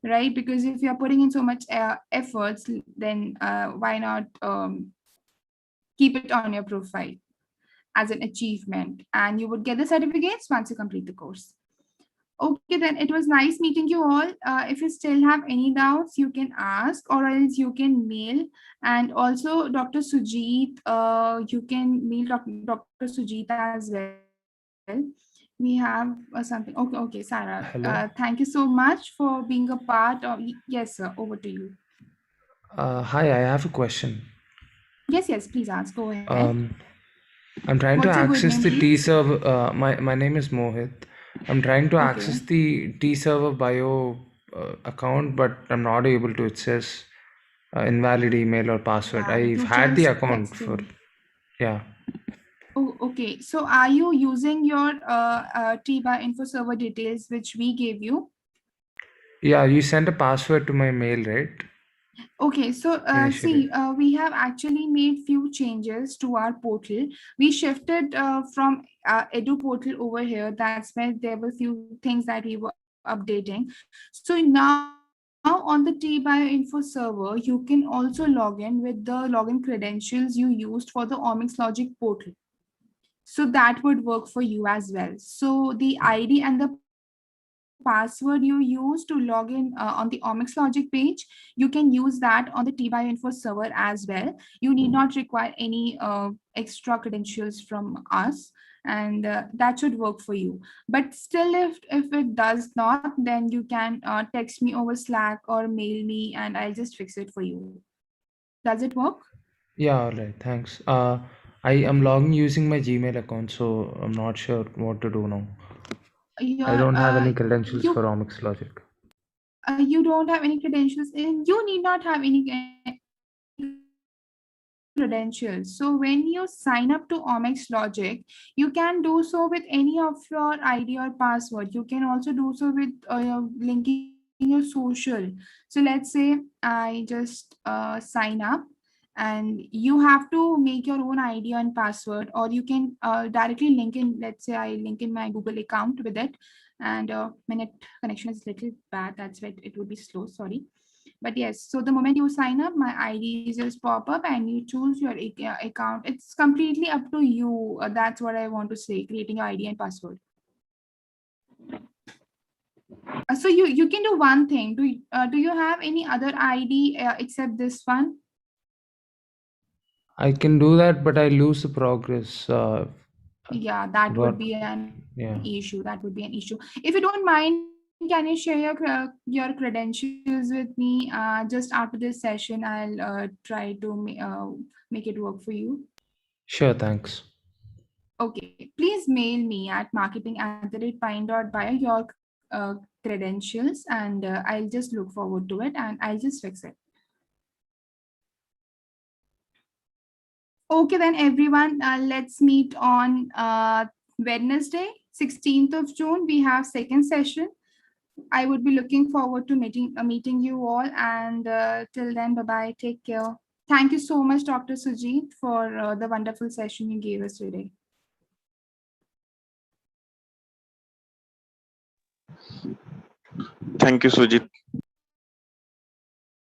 right? Because if you're putting in so much efforts, then why not keep it on your profile as an achievement, and you would get the certificates once you complete the course. Okay, then it was nice meeting you all. If you still have any doubts, you can ask, or else you can mail. And also Dr. Sujit, you can mail Dr. Sujit as well. We have something. Okay, Sarah. Hello. Thank you so much for being a part of. Yes, sir. Over to you. Hi, I have a question. Yes, please ask. Go ahead. I'm trying to What's your good access name, the please? T server. My name is Mohit. I'm trying to access Okay. the T server bio account, but I'm not able to. It says invalid email or password. Yeah, I've you had the just account for, texted. yeah. Oh, okay. So are you using your TBA info server details, which we gave you? Yeah, you sent a password to my mail, right? Okay, so Initially. we have actually made few changes to our portal. We shifted from Edu portal over here. That's where there were few things that we were updating. So now on the TBio info server, you can also log in with the login credentials you used for the omics logic portal. So that would work for you as well. So the ID and the password you use to log in on the omics logic page, you can use that on the TBio info server as well. You need not require any extra credentials from us, and that should work for you. But still, if it does not, then you can text me over Slack or mail me, and I'll just fix it for you. Does it work? Yeah, all right. Thanks. I am logging using my Gmail account, so I'm not sure what to do now. I Your don't have any credentials you for Omics Logic. you don't have any credentials, and you need not have any credentials. So when you sign up to Omics Logic, you can do so with any of your ID or password. You can also do so with linking your social. So let's say I just sign up, and you have to make your own ID and password, or you can directly link in. Let's say I link in my Google account with it, and my net connection is little bad. That's why it would be slow. Sorry. But yes, so the moment you sign up, my ID just pop up and you choose your account. It's completely up to you. That's what I want to say, creating your ID and password. So you can do one thing. Do you have any other ID except this one? I can do that, but I lose the progress. Yeah, that would What? be an Yeah. issue. That would be an issue. If you don't mind, can you share your credentials with me? Just after this session, I'll try to make it work for you. Sure. Thanks. Okay, please mail me at marketing@pine.bio your credentials, and I'll just look forward to it, and I'll just fix it. Okay, then everyone, let's meet on Wednesday, 16th of June. We have second session. I would be looking forward to meeting you all, and till then, bye bye. Take care. Thank you so much, Dr. Sujit, for the wonderful session you gave us today. Thank you, Sujit.